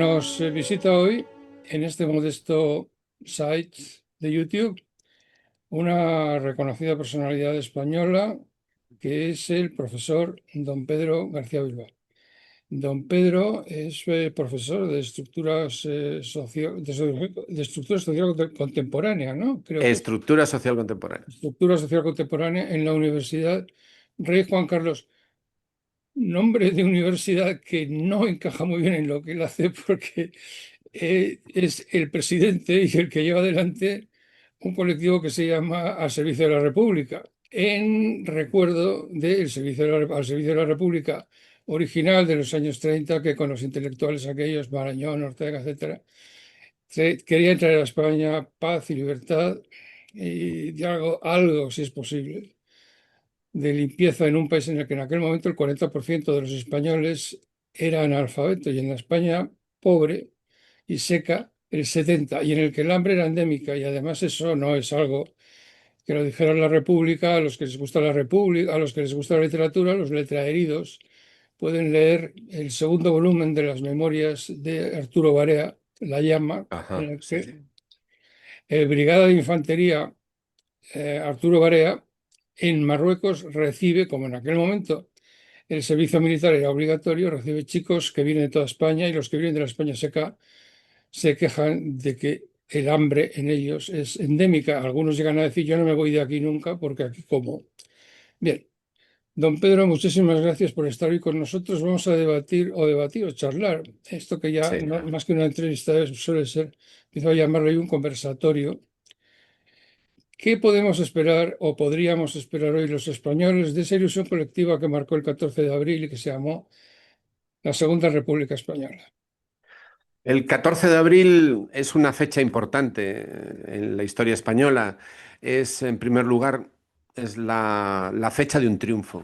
Nos visita hoy en este modesto site de YouTube una reconocida personalidad española que es el profesor don Pedro García Bilbao. Don Pedro es profesor de estructuras, de estructura social contemporánea, ¿no? Creo que es Estructura social contemporánea. estructura social contemporánea en la Universidad Rey Juan Carlos. Nombre de universidad que no encaja muy bien en lo que él hace porque es el presidente y el que lleva adelante un colectivo que se llama Al Servicio de la República, en recuerdo del servicio al Servicio de la República original de los años 30, que con los intelectuales aquellos, Marañón, Ortega, etcétera, querían traer a España paz y libertad y diálogo, algo, si es posible, de limpieza en un país en el que en aquel momento el 40% de los españoles era analfabeto y en la España pobre y seca el 70%, y en el que el hambre era endémica. Y además eso no es algo que lo dijera la República. A los que les gusta la República, a los que les gusta la literatura, los letraheridos pueden leer el segundo volumen de las memorias de Arturo Barea, La llama, en Ajá, el sí, que sí. el brigada de infantería Arturo Barea en Marruecos recibe, como en aquel momento el servicio militar era obligatorio, recibe chicos que vienen de toda España, y los que vienen de la España seca se quejan de que el hambre en ellos es endémica. Algunos llegan a decir: yo no me voy de aquí nunca porque aquí como. Bien, don Pedro, muchísimas gracias por estar hoy con nosotros. Vamos a debatir o charlar. Esto que ya Sí. más que una entrevista suele ser, empiezo a llamarlo hoy un conversatorio. ¿Qué podemos esperar o podríamos esperar hoy los españoles de esa ilusión colectiva que marcó el 14 de abril y que se llamó la Segunda República Española? El 14 de abril es una fecha importante en la historia española. Es, en primer lugar, es la fecha de un triunfo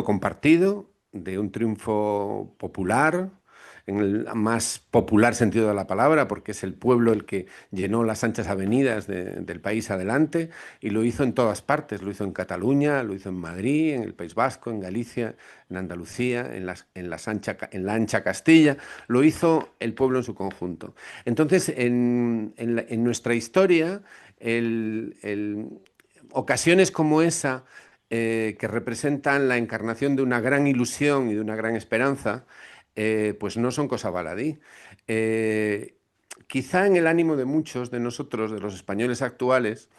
compartido, de un triunfo popular, en el más popular sentido de la palabra, porque es el pueblo el que llenó las anchas avenidas del país adelante y lo hizo en todas partes. Lo hizo en Cataluña, lo hizo en Madrid, en el País Vasco, en Galicia, en Andalucía, en la ancha Castilla. Lo hizo el pueblo en su conjunto. Entonces, en nuestra historia, ocasiones como esa, que representan la encarnación de una gran ilusión y de una gran esperanza, pues no son cosa baladí. Eh, Quizá en el ánimo de muchos de nosotros, de los españoles actuales,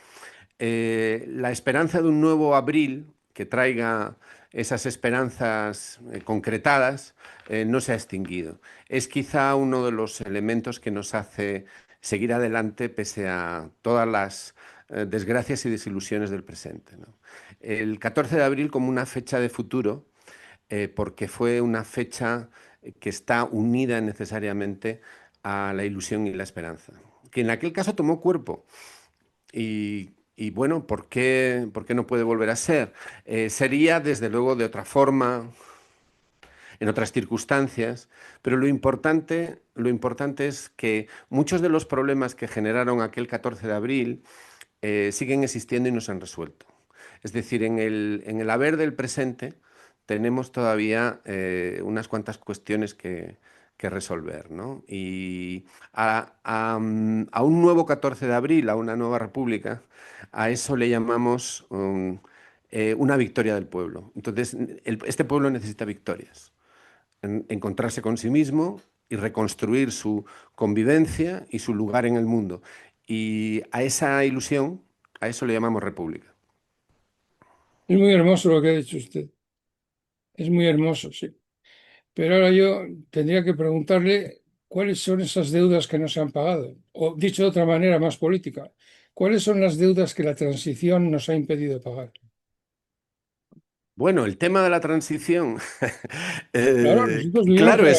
la esperanza de un nuevo abril que traiga esas esperanzas concretadas no se ha extinguido. Es quizá uno de los elementos que nos hace seguir adelante pese a todas las desgracias y desilusiones del presente, ¿no? El 14 de abril como una fecha de futuro, porque fue una fecha que está unida necesariamente a la ilusión y la esperanza, que en aquel caso tomó cuerpo. Y bueno, por qué no puede volver a ser? Sería desde luego de otra forma, en otras circunstancias, pero lo importante es que muchos de los problemas que generaron aquel 14 de abril siguen existiendo y no se han resuelto. Es decir, en el haber del presente tenemos todavía unas cuantas cuestiones que resolver, ¿no? Y a un nuevo 14 de abril, a una nueva república, a eso le llamamos una victoria del pueblo. Entonces, este pueblo necesita victorias. Encontrarse con sí mismo y reconstruir su convivencia y su lugar en el mundo. Y a esa ilusión, a eso le llamamos república. Es muy hermoso lo que ha dicho usted. Es muy hermoso, sí. Pero ahora yo tendría que preguntarle cuáles son esas deudas que no se han pagado. O dicho de otra manera más política, ¿cuáles son las deudas que la transición nos ha impedido pagar? Bueno, el tema de la transición, Claro, nosotros vivimos claro, en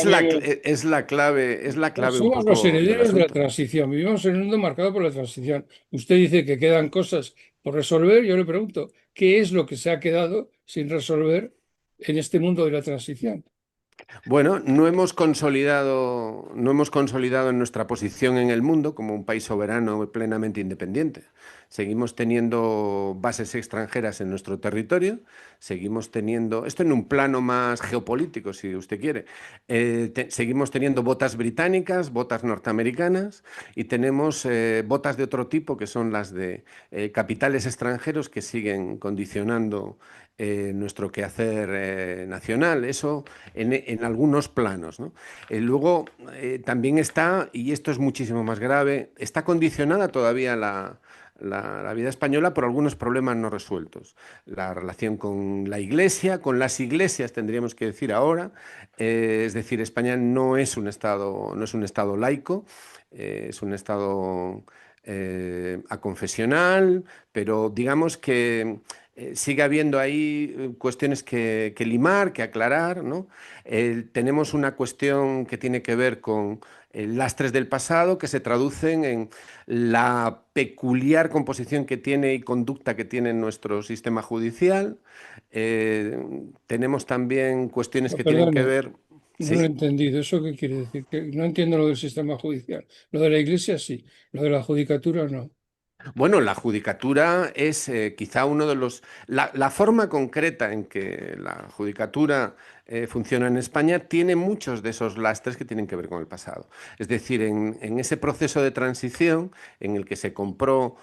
es la clave un somos los poco del herederos de la asunto. transición. Vivimos en un mundo marcado por la transición. Usted dice que quedan cosas por resolver. Yo le pregunto, ¿qué es lo que se ha quedado sin resolver en este mundo de la transición? Bueno, no hemos consolidado en nuestra posición en el mundo como un país soberano y plenamente independiente. Seguimos teniendo bases extranjeras en nuestro territorio, seguimos teniendo, esto en un plano más geopolítico, si usted quiere, seguimos teniendo botas británicas, botas norteamericanas y tenemos botas de otro tipo que son las de capitales extranjeros que siguen condicionando nuestro quehacer nacional. Eso en algunos planos, ¿no? Luego también está, y esto es muchísimo más grave, está condicionada todavía la vida española por algunos problemas no resueltos. La relación con la Iglesia, con las iglesias, tendríamos que decir ahora. Es decir, España no es un estado laico, es un estado aconfesional, pero digamos que sigue habiendo ahí cuestiones que limar, que aclarar, ¿no? Tenemos una cuestión que tiene que ver con lastres del pasado que se traducen en la peculiar composición que tiene y conducta que tiene nuestro sistema judicial. Tenemos también cuestiones No, que tienen que perdone, ver. no lo he Sí. entendido. ¿Eso qué quiere decir? Que no entiendo lo del sistema judicial. Lo de la Iglesia sí, lo de la judicatura no. Bueno, la judicatura es quizá uno de los... La forma concreta en que la judicatura funciona en España tiene muchos de esos lastres que tienen que ver con el pasado. Es decir, en ese proceso de transición en el que se compró,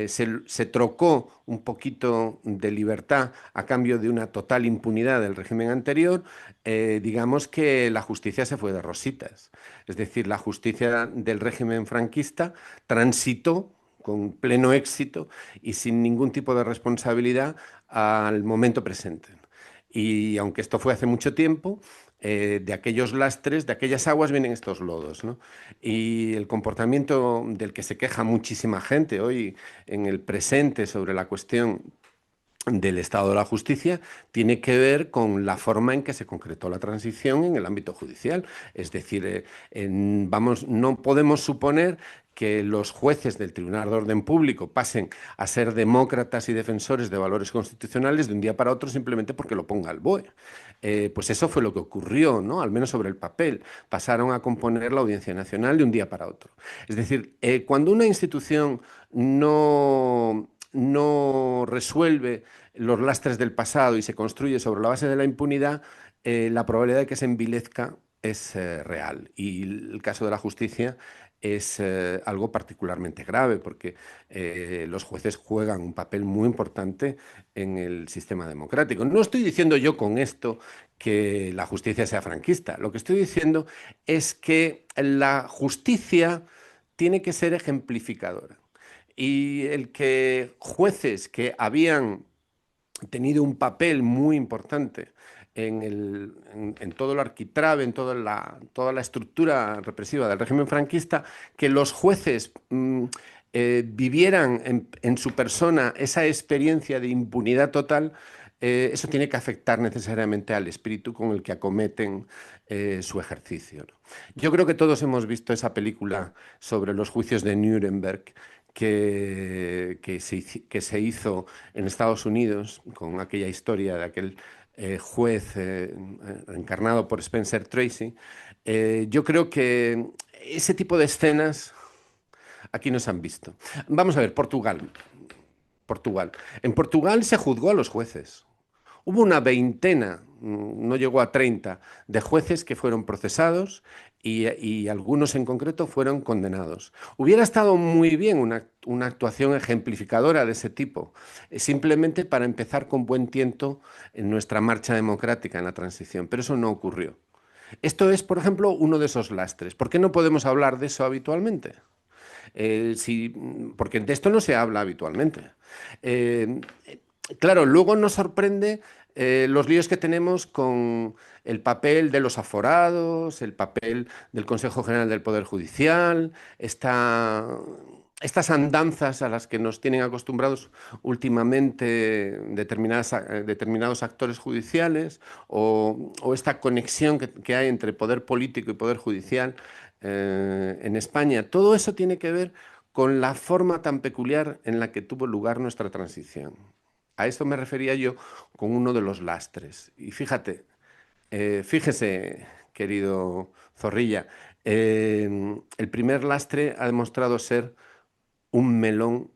se trocó un poquito de libertad a cambio de una total impunidad del régimen anterior, digamos que la justicia se fue de rositas. Es decir, la justicia del régimen franquista transitó con pleno éxito y sin ningún tipo de responsabilidad al momento presente. Y aunque esto fue hace mucho tiempo, de aquellos lastres, de aquellas aguas vienen estos lodos, ¿no? Y el comportamiento del que se queja muchísima gente hoy en el presente sobre la cuestión del Estado de la Justicia tiene que ver con la forma en que se concretó la transición en el ámbito judicial. Es decir, vamos, no podemos suponer que los jueces del Tribunal de Orden Público pasen a ser demócratas y defensores de valores constitucionales de un día para otro simplemente porque lo ponga el BOE. Pues eso fue lo que ocurrió, ¿no? Al menos sobre el papel. Pasaron a componer la Audiencia Nacional de un día para otro. Es decir, cuando una institución no resuelve los lastres del pasado y se construye sobre la base de la impunidad, la probabilidad de que se envilezca es real. Y el caso de la justicia es algo particularmente grave porque los jueces juegan un papel muy importante en el sistema democrático. No estoy diciendo yo con esto que la justicia sea franquista. Lo que estoy diciendo es que la justicia tiene que ser ejemplificadora. Y el que jueces que habían tenido un papel muy importante en todo el arquitrabe, en toda la estructura represiva del régimen franquista, que los jueces vivieran en su persona esa experiencia de impunidad total, eso tiene que afectar necesariamente al espíritu con el que acometen su ejercicio, ¿no? Yo creo que todos hemos visto esa película sobre los juicios de Nuremberg que se hizo en Estados Unidos con aquella historia de aquel juez encarnado por Spencer Tracy. Yo creo que ese tipo de escenas aquí no se han visto. Vamos a ver, Portugal. Portugal. En Portugal se juzgó a los jueces. Hubo una veintena, no llegó a 30, de jueces que fueron procesados y algunos en concreto fueron condenados. Hubiera estado muy bien una actuación ejemplificadora de ese tipo, simplemente para empezar con buen tiento en nuestra marcha democrática en la transición, pero eso no ocurrió. Esto es, por ejemplo, uno de esos lastres. ¿Por qué no podemos hablar de eso habitualmente? Porque de esto no se habla habitualmente. Eh, claro, luego nos sorprende los líos que tenemos con el papel de los aforados, el papel del Consejo General del Poder Judicial, estas andanzas a las que nos tienen acostumbrados últimamente determinados actores judiciales o esta conexión que hay entre poder político y poder judicial en España. Todo eso tiene que ver con la forma tan peculiar en la que tuvo lugar nuestra transición. A esto me refería yo con uno de los lastres. Y fíjese, querido Zorrilla. El primer lastre ha demostrado ser un melón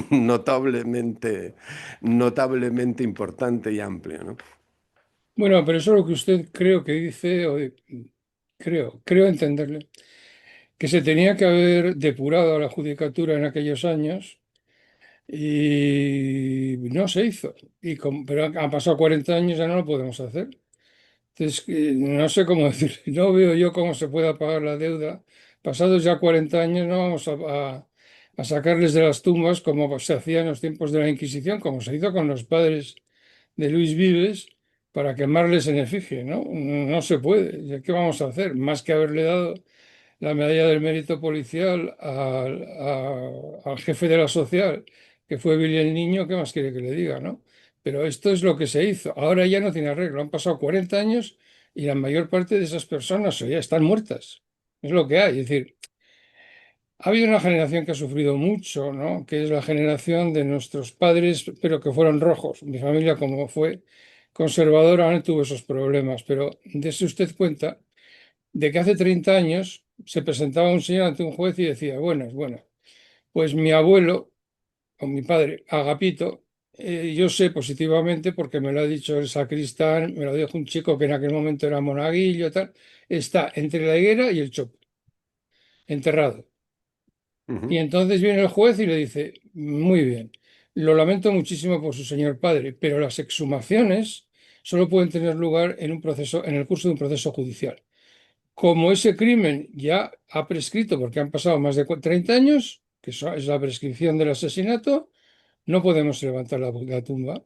notablemente, notablemente importante y amplio, ¿no? Bueno, pero eso es lo que usted creo que dice, creo entenderle, que se tenía que haber depurado la judicatura en aquellos años y no se hizo. Pero han pasado 40 años, ya no lo podemos hacer. Entonces, no sé cómo decir, no veo yo cómo se pueda pagar la deuda. Pasados ya 40 años, no vamos a sacarles de las tumbas como se hacía en los tiempos de la Inquisición, como se hizo con los padres de Luis Vives para quemarles en efigie, ¿no? No se puede. ¿Qué vamos a hacer? Más que haberle dado la medalla del mérito policial al jefe de la social, que fue Billy el Niño, ¿qué más quiere que le diga, no? Pero esto es lo que se hizo. Ahora ya no tiene arreglo. Han pasado 40 años y la mayor parte de esas personas ya están muertas. Es lo que hay. Es decir, ha habido una generación que ha sufrido mucho, ¿no? Que es la generación de nuestros padres, pero que fueron rojos. Mi familia, como fue conservadora, no tuvo esos problemas. Pero dése usted cuenta de que hace 30 años se presentaba un señor ante un juez y decía, bueno, pues mi abuelo o mi padre, Agapito, yo sé positivamente porque me lo ha dicho el sacristán, me lo dijo un chico que en aquel momento era monaguillo, tal, está entre la higuera y el chopo, enterrado. Y Ujú. entonces viene el juez y le dice, muy bien, lo lamento muchísimo por su señor padre, pero las exhumaciones solo pueden tener lugar en un proceso, en el curso de un proceso judicial. Como ese crimen ya ha prescrito, porque han pasado más de 30 años, que es la prescripción del asesinato, no podemos levantar la tumba.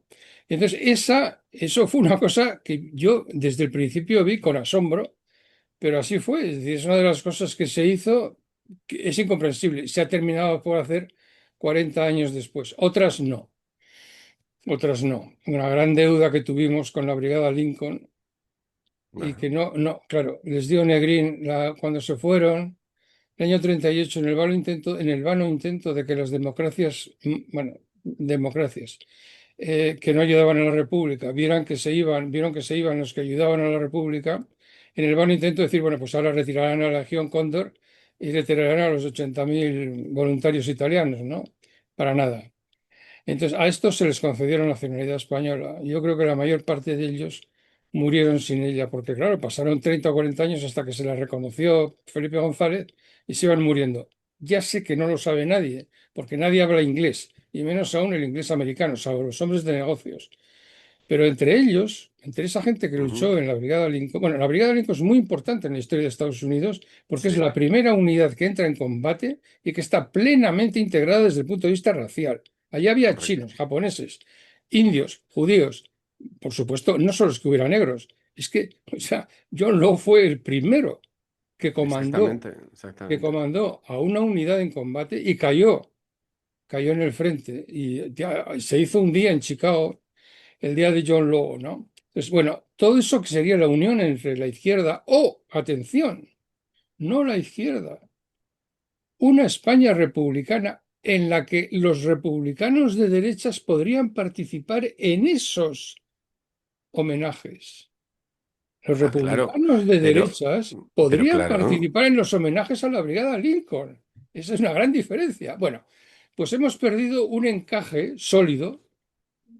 Entonces, eso fue una cosa que yo desde el principio vi con asombro, pero así fue. Es decir, es una de las cosas que se hizo que es incomprensible. Se ha terminado por hacer 40 años después. Otras no, otras no. Una gran deuda que tuvimos con la Brigada Lincoln y que Claro. claro, les dio Negrín cuando se fueron. El año 38, en el vano intento de que las democracias, bueno, democracias, que no ayudaban a la República, vieron que se iban los que ayudaban a la República, en el vano intento de decir, bueno, pues ahora retirarán a la Legión Cóndor y retirarán a los 80.000 voluntarios italianos, ¿no? Para nada. Entonces, a estos se les concedió la nacionalidad española. Yo creo que la mayor parte de ellos murieron sin ella, porque claro, pasaron 30 o 40 años hasta que se la reconoció Felipe González y se iban muriendo. Ya sé que no lo sabe nadie, porque nadie habla inglés, y menos aún el inglés americano, salvo los hombres de negocios. Pero entre ellos, entre esa gente que Ujú. luchó en la Brigada Lincoln, bueno, la Brigada Lincoln es muy importante en la historia de Estados Unidos porque es Sí, la primera unidad que entra en combate y que está plenamente integrada desde el punto de vista racial. Allí había correcto. chinos, japoneses, indios, judíos, por supuesto, no solo es que hubiera negros, es que, o sea, John Law fue el primero que comandó, Exactamente, que exactamente. comandó a una unidad en combate y cayó en el frente. Y ya, se hizo un día en Chicago el día de John Law, ¿no? Entonces, bueno, todo eso que sería la unión entre la izquierda o, atención, no la izquierda, una España republicana en la que los republicanos de derechas podrían participar en esos homenajes. Los Ah, claro, republicanos de pero, derechas pero podrían claro. participar en los homenajes a la Brigada Lincoln. Esa es una gran diferencia. Bueno, pues hemos perdido un encaje sólido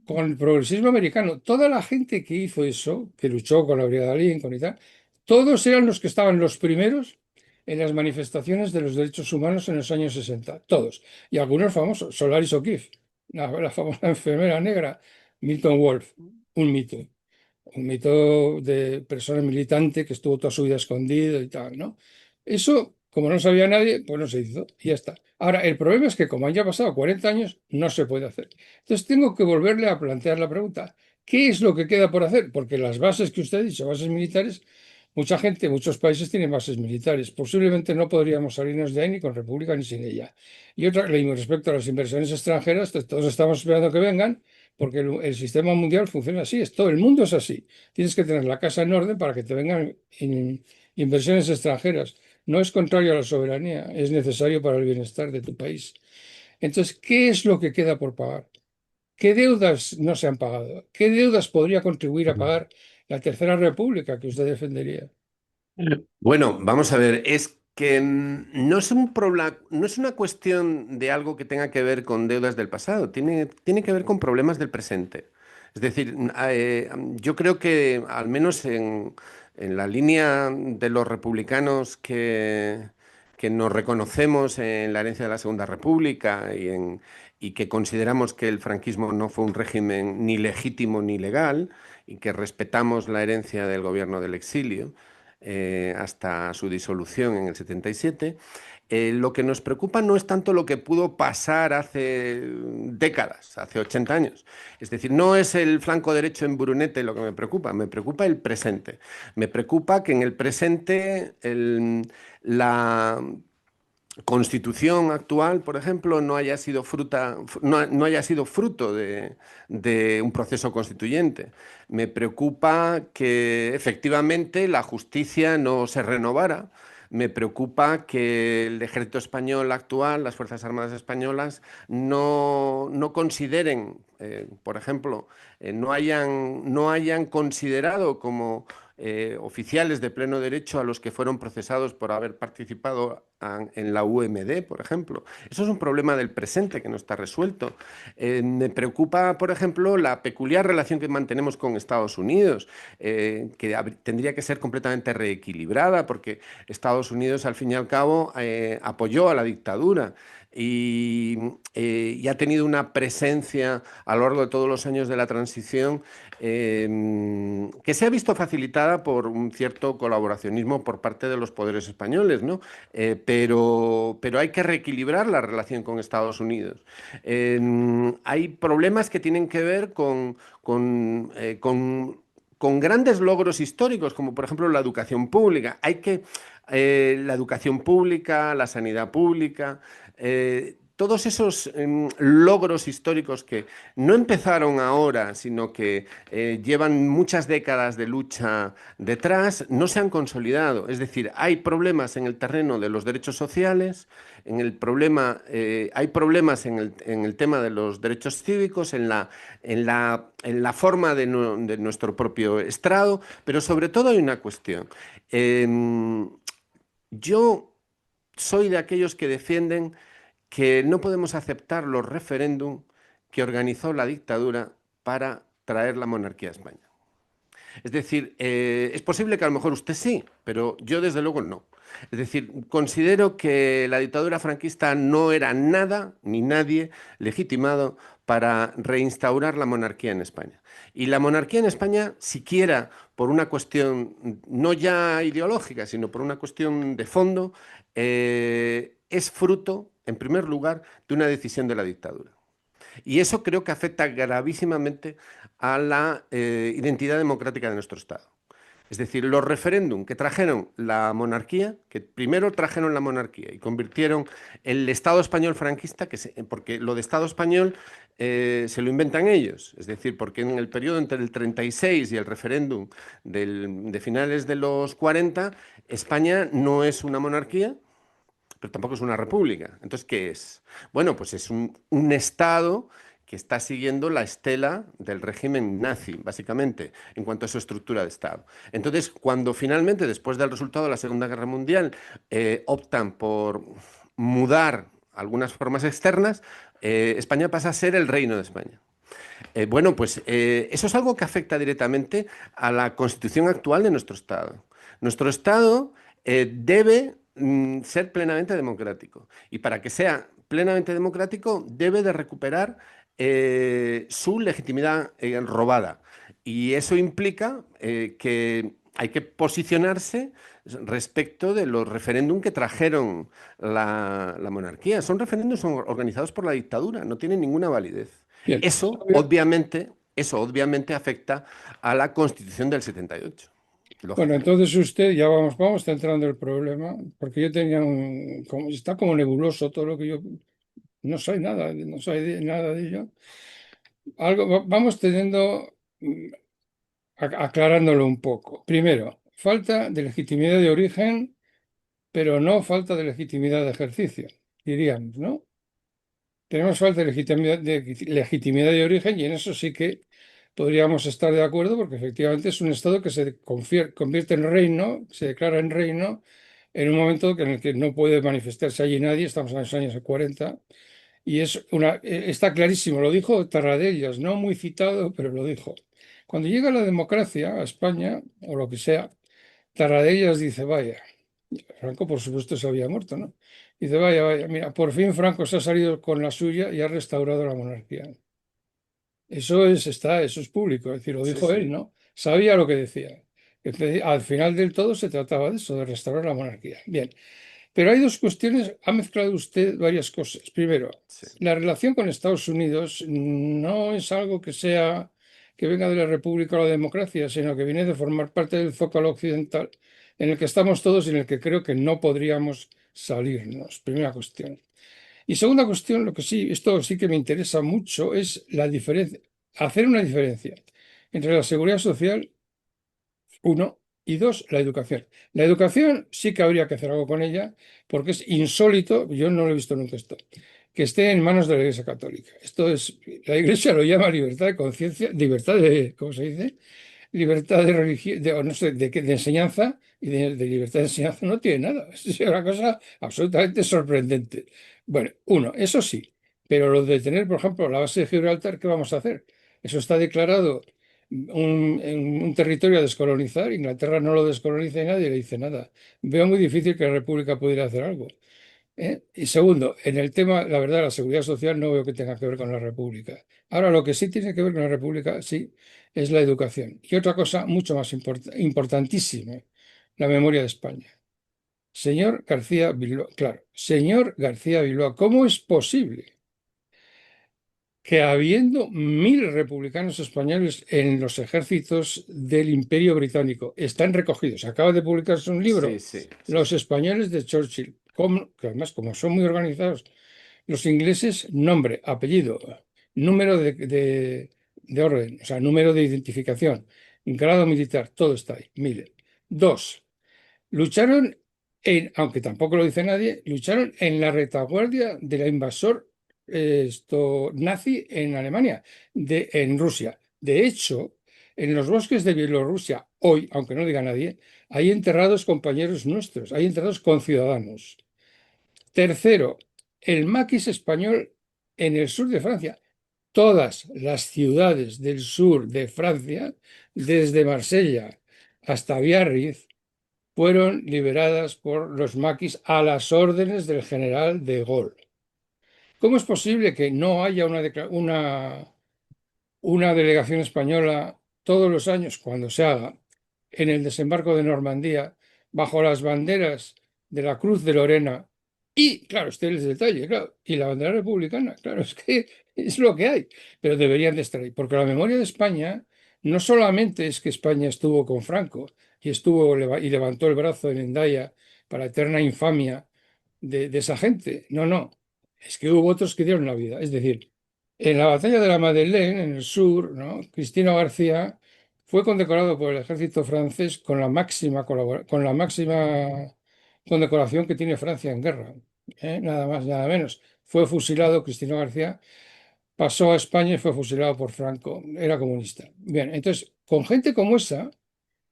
con el progresismo americano. Toda la gente que hizo eso, que luchó con la Brigada Lincoln y tal, todos eran los que estaban los primeros en las manifestaciones de los derechos humanos en los años 60. Todos. Y algunos famosos, Solaris O'Keeffe, la famosa enfermera negra, Milton Wolf, un mito. Un mito de persona militante que estuvo toda su vida escondido y tal, ¿no? Eso, como no sabía nadie, pues no se hizo y ya está. Ahora, el problema es que como han ya pasado 40 años, no se puede hacer. Entonces tengo que volverle a plantear la pregunta, ¿qué es lo que queda por hacer? Porque las bases que usted ha dicho, bases militares, mucha gente, muchos países tienen bases militares. Posiblemente no podríamos salirnos de ahí ni con República ni sin ella. Y otra, respecto a las inversiones extranjeras, pues todos estamos esperando que vengan porque el sistema mundial funciona así, todo el mundo es así. Tienes que tener la casa en orden para que te vengan inversiones extranjeras. No es contrario a la soberanía, es necesario para el bienestar de tu país. Entonces, ¿qué es lo que queda por pagar? ¿Qué deudas no se han pagado? ¿Qué deudas podría contribuir a pagar la Tercera República que usted defendería? Bueno, vamos a ver, es que no es no es una cuestión de algo que tenga que ver con deudas del pasado, tiene que ver con problemas del presente. Es decir, yo creo que al menos en la línea de los republicanos que nos reconocemos en la herencia de la Segunda República y que consideramos que el franquismo no fue un régimen ni legítimo ni legal y que respetamos la herencia del gobierno del exilio hasta su disolución en el 77. Lo que nos preocupa no es tanto lo que pudo pasar hace décadas, hace 80 años. Es decir, no es el flanco derecho en Brunete lo que me preocupa el presente. Me preocupa que en el presente la Constitución actual, por ejemplo, no haya sido no haya sido fruto de un proceso constituyente. Me preocupa que efectivamente la justicia no se renovara. Me preocupa que el ejército español actual, las Fuerzas Armadas españolas, no consideren, por ejemplo, no hayan considerado como oficiales de pleno derecho a los que fueron procesados por haber participado en la UMD, por ejemplo. Eso es un problema del presente que no está resuelto. Me preocupa, por ejemplo, la peculiar relación que mantenemos con Estados Unidos, que tendría que ser completamente reequilibrada, porque Estados Unidos, al fin y al cabo, apoyó a la dictadura y ha tenido una presencia a lo largo de todos los años de la transición que se ha visto facilitada por un cierto colaboracionismo por parte de los poderes españoles, ¿no? Pero hay que reequilibrar la relación con Estados Unidos. Hay problemas que tienen que ver con grandes logros históricos, como por ejemplo la educación pública. La educación pública, la sanidad pública, todos esos logros históricos que no empezaron ahora, sino que llevan muchas décadas de lucha detrás, no se han consolidado. Es decir, hay problemas en el terreno de los derechos sociales, hay problemas en el tema de los derechos cívicos, en la forma de nuestro propio estrado, pero sobre todo hay una cuestión. Em, yo soy de aquellos que defienden que no podemos aceptar los referéndum que organizó la dictadura para traer la monarquía a España. Es decir, es posible que a lo mejor usted sí, pero yo desde luego no. Es decir, considero que la dictadura franquista no era nada ni nadie legitimado para reinstaurar la monarquía en España. Y la monarquía en España, siquiera por una cuestión no ya ideológica, sino por una cuestión de fondo, es fruto, en primer lugar, de una decisión de la dictadura. Y eso creo que afecta gravísimamente a la identidad democrática de nuestro Estado. Es decir, los referéndum que trajeron la monarquía, que primero trajeron la monarquía y convirtieron el Estado español franquista, porque lo de Estado español se lo inventan ellos. Es decir, porque en el periodo entre el 36 y el referéndum de finales de los 40, España no es una monarquía, pero tampoco es una república. Entonces, ¿qué es? Bueno, pues es un Estado que está siguiendo la estela del régimen nazi, básicamente, en cuanto a su estructura de Estado. Entonces, cuando finalmente, después del resultado de la Segunda Guerra Mundial, optan por mudar algunas formas externas, España pasa a ser el Reino de España. Bueno, pues eso es algo que afecta directamente a la constitución actual de nuestro Estado. Nuestro Estado debe ser plenamente democrático y para que sea plenamente democrático debe de recuperar su legitimidad robada. Y eso implica que hay que posicionarse respecto de los referéndum que trajeron la monarquía. Son referéndums organizados por la dictadura, no tienen ninguna validez. Bien, Eso obviamente afecta a la Constitución del 78, bueno, lógicamente. entonces usted, ya vamos centrando el problema, porque yo tenía está como nebuloso todo lo que yo, no sé nada, no sé nada de ello. Vamos teniendo, mm, aclarándolo un poco. Primero, falta de legitimidad de origen, pero no falta de legitimidad de ejercicio, diríamos, ¿no? Tenemos falta de legitimidad de origen y en eso sí que podríamos estar de acuerdo porque efectivamente es un Estado que se convierte en reino, se declara en reino en un momento en el que no puede manifestarse allí nadie, estamos en los años 40, y está clarísimo, lo dijo Tarradellas, no muy citado, pero lo dijo. Cuando llega la democracia a España, o lo que sea, Tarradellas dice, vaya, Franco por supuesto se había muerto, ¿no? Dice, vaya, vaya, mira, por fin Franco se ha salido con la suya y ha restaurado la monarquía. Eso es público, es decir, lo Sí, dijo él, sí, ¿no? Sabía lo que decía. Al final del todo se trataba de eso, de restaurar la monarquía. Bien, pero hay dos cuestiones, ha mezclado usted varias cosas. Primero, sí, la relación con Estados Unidos no es algo que venga de la República o la democracia, sino que viene de formar parte del zócalo occidental en el que estamos todos y en el que creo que no podríamos salirnos. Primera cuestión. Y segunda cuestión, lo que sí, esto sí que me interesa mucho, es la diferencia, hacer una diferencia entre la seguridad social, uno, y dos, la educación. La educación sí que habría que hacer algo con ella, porque es insólito, yo no lo he visto nunca esto, que esté en manos de la Iglesia Católica. Esto es, la Iglesia lo llama libertad de conciencia, libertad de, ¿cómo se dice? Libertad de religión, de, o no sé, de enseñanza y de libertad de enseñanza no tiene nada. Es una cosa absolutamente sorprendente. Bueno, uno, eso sí, pero lo de tener, por ejemplo, la base de Gibraltar, ¿qué vamos a hacer? Eso está declarado en un territorio a descolonizar. Inglaterra no lo descoloniza y nadie le dice nada. Veo muy difícil que la República pudiera hacer algo. ¿Eh? Y segundo, en el tema, la verdad, la seguridad social no veo que tenga que ver con la República. Ahora, lo que sí tiene que ver con la República, sí, es la educación. Y otra cosa mucho más importantísima, la memoria de España. Señor García Bilbao, claro, señor García Bilbao, ¿cómo es posible que habiendo 1.000 republicanos españoles en los ejércitos del Imperio Británico, están recogidos? Acaba de publicarse un sí, libro, sí, sí, Los españoles de Churchill, que además como son muy organizados, los ingleses, nombre, apellido, número de orden, o sea, número de identificación, grado militar, todo está ahí. Mire. Dos, lucharon aunque tampoco lo dice nadie, lucharon en la retaguardia del invasor nazi en Alemania, en Rusia. De hecho, en los bosques de Bielorrusia, hoy, aunque no diga nadie, hay enterrados compañeros nuestros, hay enterrados conciudadanos. Tercero, el maquis español en el sur de Francia. Todas las ciudades del sur de Francia, desde Marsella hasta Biarritz, fueron liberadas por los maquis a las órdenes del general de Gaulle. ¿Cómo es posible que no haya una delegación española todos los años, cuando se haga, en el desembarco de Normandía, bajo las banderas de la Cruz de Lorena? Y, claro, este es el detalle, claro, y la bandera republicana, claro, es que es lo que hay, pero deberían de estar ahí, porque la memoria de España no solamente es que España estuvo con Franco y y levantó el brazo en Hendaya para eterna infamia de esa gente, no, no, es que hubo otros que dieron la vida, es decir, en la batalla de la Madeleine, en el sur, ¿no? Cristino García fue condecorado por el ejército francés con la máxima condecoración que tiene Francia en guerra. Nada más, nada menos. Fue fusilado Cristino García, pasó a España y fue fusilado por Franco. Era comunista. Bien, entonces, con gente como esa,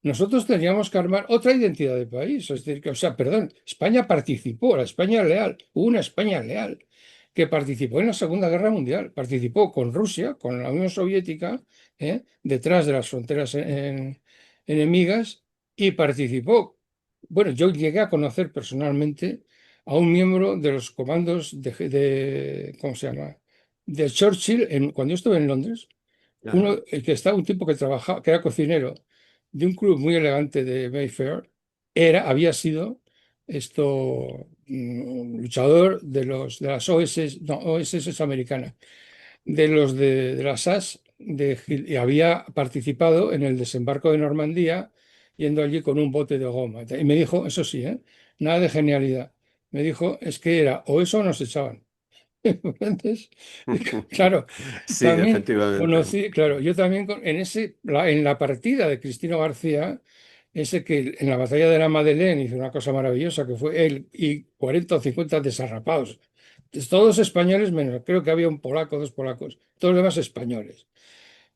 nosotros teníamos que armar otra identidad de país. Es decir, que, o sea, perdón, España participó, la España leal, hubo una España leal que participó en la Segunda Guerra Mundial, participó con Rusia, con la Unión Soviética, detrás de las fronteras enemigas, y participó. Bueno, yo llegué a conocer personalmente a un miembro de los comandos ¿cómo se llama? De Churchill cuando yo estuve en Londres, claro. un tipo que trabajaba, que era cocinero de un club muy elegante de Mayfair, había sido luchador de las OSS, no, OSS es americana, de las SAS, y había participado en el desembarco de Normandía, yendo allí con un bote de goma. Y me dijo, eso sí, nada de genialidad. Me dijo, es que era o eso o nos echaban. Entonces, claro, Sí, también efectivamente. conocí, claro, yo también en la partida de Cristino García, ese que en la batalla de la Madeleine hizo una cosa maravillosa, que fue él y 40 o 50 desarrapados, todos españoles, menos creo que había un polaco, dos polacos, todos los demás españoles.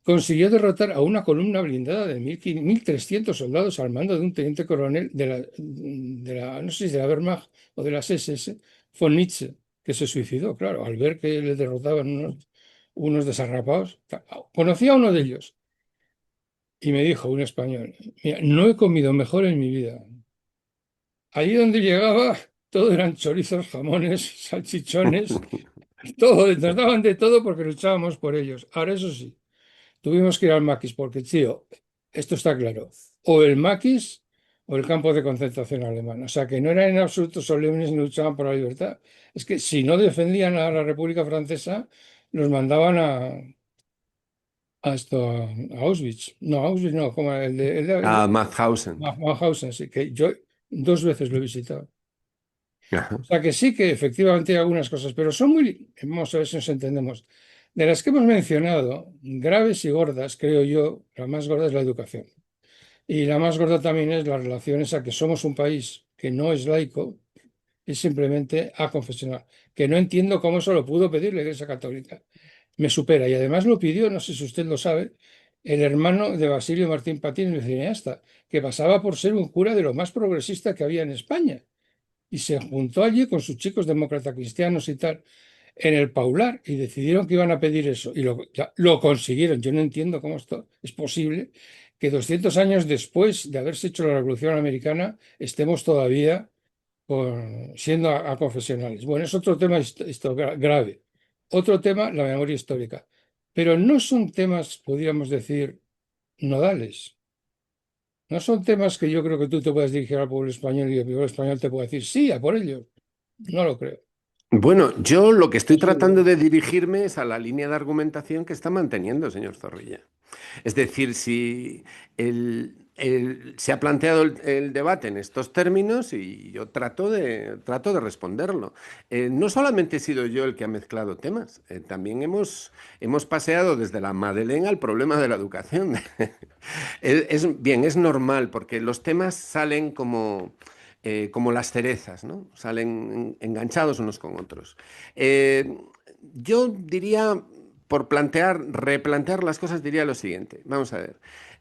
consiguió derrotar a una columna blindada de 1.300 soldados al mando de un teniente coronel no sé si de la Wehrmacht o de las SS, von Nietzsche, que se suicidó, claro, al ver que le derrotaban unos desarrapados. Conocí a uno de ellos y me dijo, un español: "Mira, no he comido mejor en mi vida. Allí donde llegaba, todo eran chorizos, jamones, salchichones, todo, nos daban de todo porque luchábamos por ellos. Ahora, eso sí, tuvimos que ir al maquis porque, tío, esto está claro, o el maquis o el campo de concentración alemán. O sea, que no eran en absoluto solemnes ni luchaban por la libertad. Es que si no defendían a la República Francesa, los mandaban a Auschwitz. No, Auschwitz no, como A Mauthausen. Mauthausen, sí, que yo 2 veces lo he visitado. Ajá. O sea que sí que efectivamente hay algunas cosas, pero son muy, vamos a ver si nos entendemos. De las que hemos mencionado, graves y gordas, creo yo, la más gorda es la educación. Y la más gorda también es las relaciones a que somos un país que no es laico, es simplemente aconfesional, que no entiendo cómo eso lo pudo pedir la Iglesia Católica. Me supera. Y además lo pidió, no sé si usted lo sabe, el hermano de Basilio Martín Patín, el cineasta, que pasaba por ser un cura de lo más progresista que había en España y se juntó allí con sus chicos demócratas cristianos y tal en el Paular y decidieron que iban a pedir eso y lo consiguieron. Yo no entiendo cómo esto es posible que 200 años después de haberse hecho la Revolución Americana estemos todavía siendo confesionales. Bueno, es otro tema grave. Otro tema, la memoria histórica. Pero no son temas, podríamos decir, nodales. No son temas que yo creo que tú te puedas dirigir al pueblo español y el pueblo español te pueda decir sí, a por ellos. No lo creo. Bueno, yo lo que estoy tratando Posible. de dirigirme es a la línea de argumentación que está manteniendo, señor Zorrilla. Es decir, si se ha planteado el debate en estos términos y yo trato de responderlo. No solamente he sido yo el que ha mezclado temas, también hemos paseado desde la Madeleine al problema de la educación. Bien, es normal porque los temas salen como las cerezas, ¿no? Salen enganchados unos con otros. Eh, yo diría, por replantear las cosas, diría lo siguiente. Vamos a ver.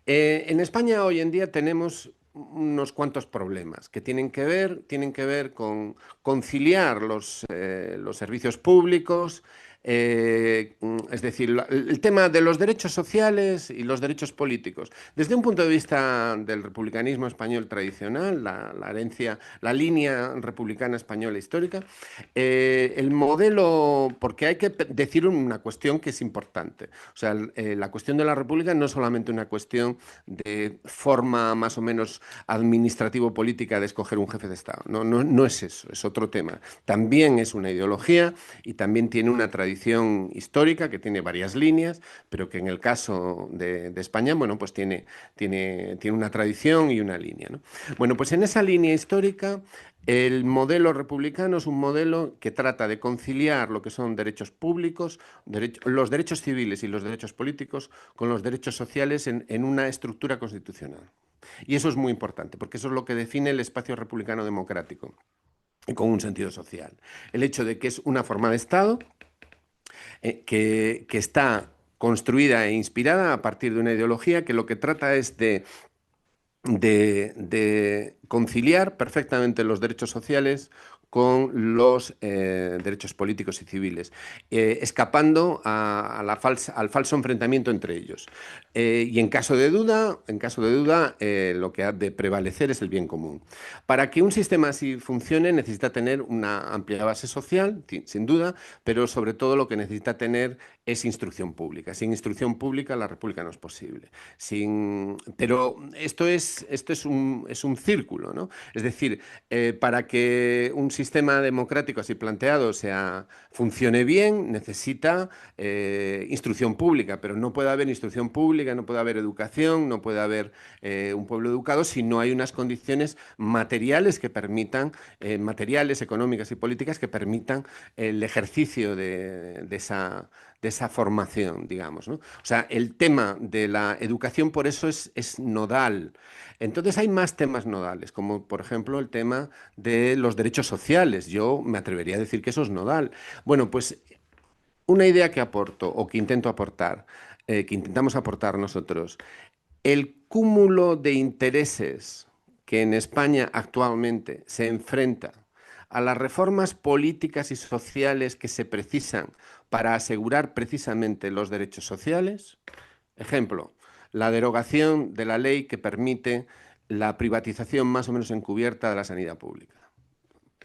En España hoy en día tenemos unos cuantos problemas que tienen que ver con conciliar los servicios públicos, es decir, el tema de los derechos sociales y los derechos políticos. Desde un punto de vista del republicanismo español tradicional, la herencia, la línea republicana española histórica, el modelo, porque hay que decir una cuestión que es importante. O sea, la cuestión de la República no es solamente una cuestión de forma más o menos administrativo-política de escoger un jefe de Estado. No, no, no es eso, es otro tema. También es una ideología y también tiene una tradición histórica que tiene varias líneas, pero que en el caso de España, bueno, pues tiene una tradición y una línea, ¿no? Bueno, pues en esa línea histórica el modelo republicano es un modelo que trata de conciliar lo que son derechos públicos, los derechos civiles y los derechos políticos con los derechos sociales en una estructura constitucional. Y eso es muy importante, porque eso es lo que define el espacio republicano democrático y con un sentido social. El hecho de que es una forma de Estado que está construida e inspirada a partir de una ideología que lo que trata es de conciliar perfectamente los derechos sociales con los derechos políticos y civiles, escapando al falso enfrentamiento entre ellos. Y en caso de duda, lo que ha de prevalecer es el bien común. Para que un sistema así funcione, necesita tener una amplia base social, sin duda, pero sobre todo lo que necesita tener es instrucción pública. Sin instrucción pública, la república no es posible. Pero esto es un círculo, ¿no? Es decir, para que un sistema democrático así planteado funcione bien, necesita instrucción pública, pero no puede haber instrucción pública, no puede haber educación, no puede haber un pueblo educado si no hay unas condiciones materiales materiales, económicas y políticas que permitan el ejercicio de esa formación, digamos, ¿no? O sea, el tema de la educación por eso es nodal. Entonces hay más temas nodales, como por ejemplo el tema de los derechos sociales. Yo me atrevería a decir que eso es nodal. Bueno, pues una idea que aporto o que intento aportar. que intentamos aportar nosotros, el cúmulo de intereses que en España actualmente se enfrenta a las reformas políticas y sociales que se precisan para asegurar precisamente los derechos sociales. Ejemplo, la derogación de la ley que permite la privatización más o menos encubierta de la sanidad pública.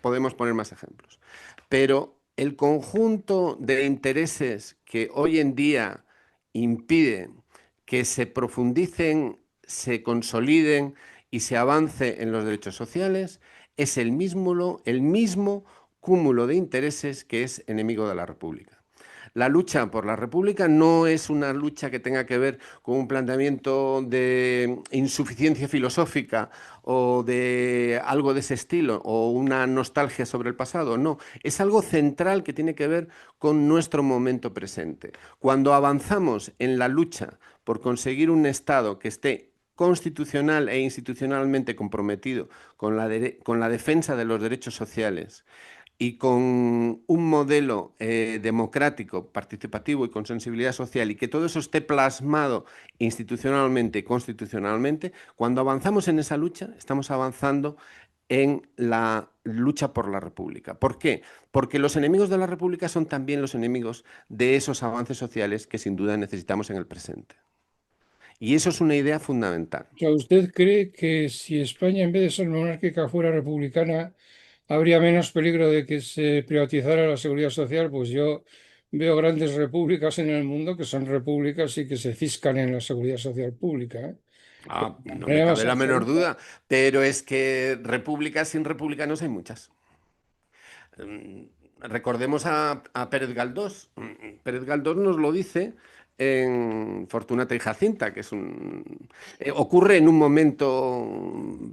Podemos poner más ejemplos. Pero el conjunto de intereses que hoy en día impiden que se profundicen, se consoliden y se avance en los derechos sociales es el mismo cúmulo de intereses que es enemigo de la República. La lucha por la República no es una lucha que tenga que ver con un planteamiento de insuficiencia filosófica o de algo de ese estilo o una nostalgia sobre el pasado, no, es algo central que tiene que ver con nuestro momento presente. Cuando avanzamos en la lucha por conseguir un Estado que esté constitucional e institucionalmente comprometido con la defensa de los derechos sociales, y con un modelo democrático, participativo y con sensibilidad social, y que todo eso esté plasmado institucionalmente y constitucionalmente, cuando avanzamos en esa lucha, estamos avanzando en la lucha por la República. ¿Por qué? Porque los enemigos de la República son también los enemigos de esos avances sociales que sin duda necesitamos en el presente. Y eso es una idea fundamental. O sea, ¿usted cree que si España en vez de ser monárquica fuera republicana, habría menos peligro de que se privatizara la seguridad social? Pues yo veo grandes repúblicas en el mundo que son repúblicas y que se ciscan en la seguridad social pública, ¿eh? De Ah, la no me manera más cabe la menor absoluta. duda, pero es que repúblicas sin republicanos hay muchas. Recordemos a Pérez Galdós. Pérez Galdós nos lo dice en Fortunata y Jacinta, que es ocurre en un momento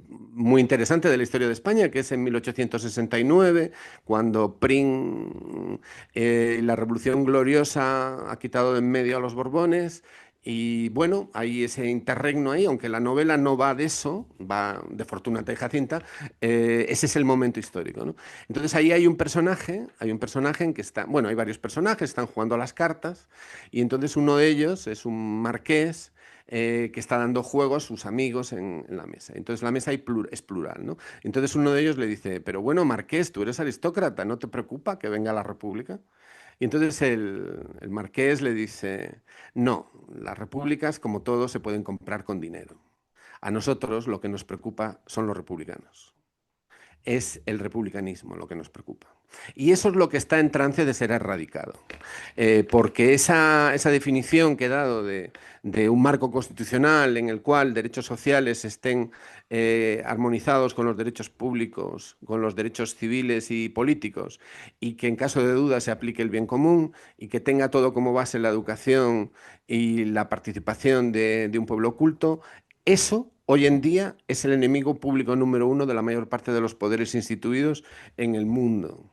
muy interesante de la historia de España, que es en 1869, cuando Prim, la Revolución Gloriosa, ha quitado de en medio a los Borbones. Y bueno, hay ese interregno ahí, aunque la novela no va de eso, va de Fortunata y Jacinta, ese es el momento histórico, ¿no? Entonces ahí hay un personaje en que está, bueno, hay varios personajes, están jugando a las cartas, y entonces uno de ellos es un marqués que está dando juego a sus amigos en la mesa. Entonces la mesa es plural, ¿no? Entonces uno de ellos le dice, pero bueno, marqués, tú eres aristócrata, ¿no te preocupa que venga la república? Y entonces el marqués le dice, no, las repúblicas, como todo, se pueden comprar con dinero. A nosotros lo que nos preocupa son los republicanos. Es el republicanismo lo que nos preocupa. Y eso es lo que está en trance de ser erradicado. Porque esa definición que he dado de un marco constitucional en el cual derechos sociales estén armonizados con los derechos públicos, con los derechos civiles y políticos, y que en caso de duda se aplique el bien común y que tenga todo como base la educación y la participación de un pueblo culto, eso hoy en día es el enemigo público número uno de la mayor parte de los poderes instituidos en el mundo.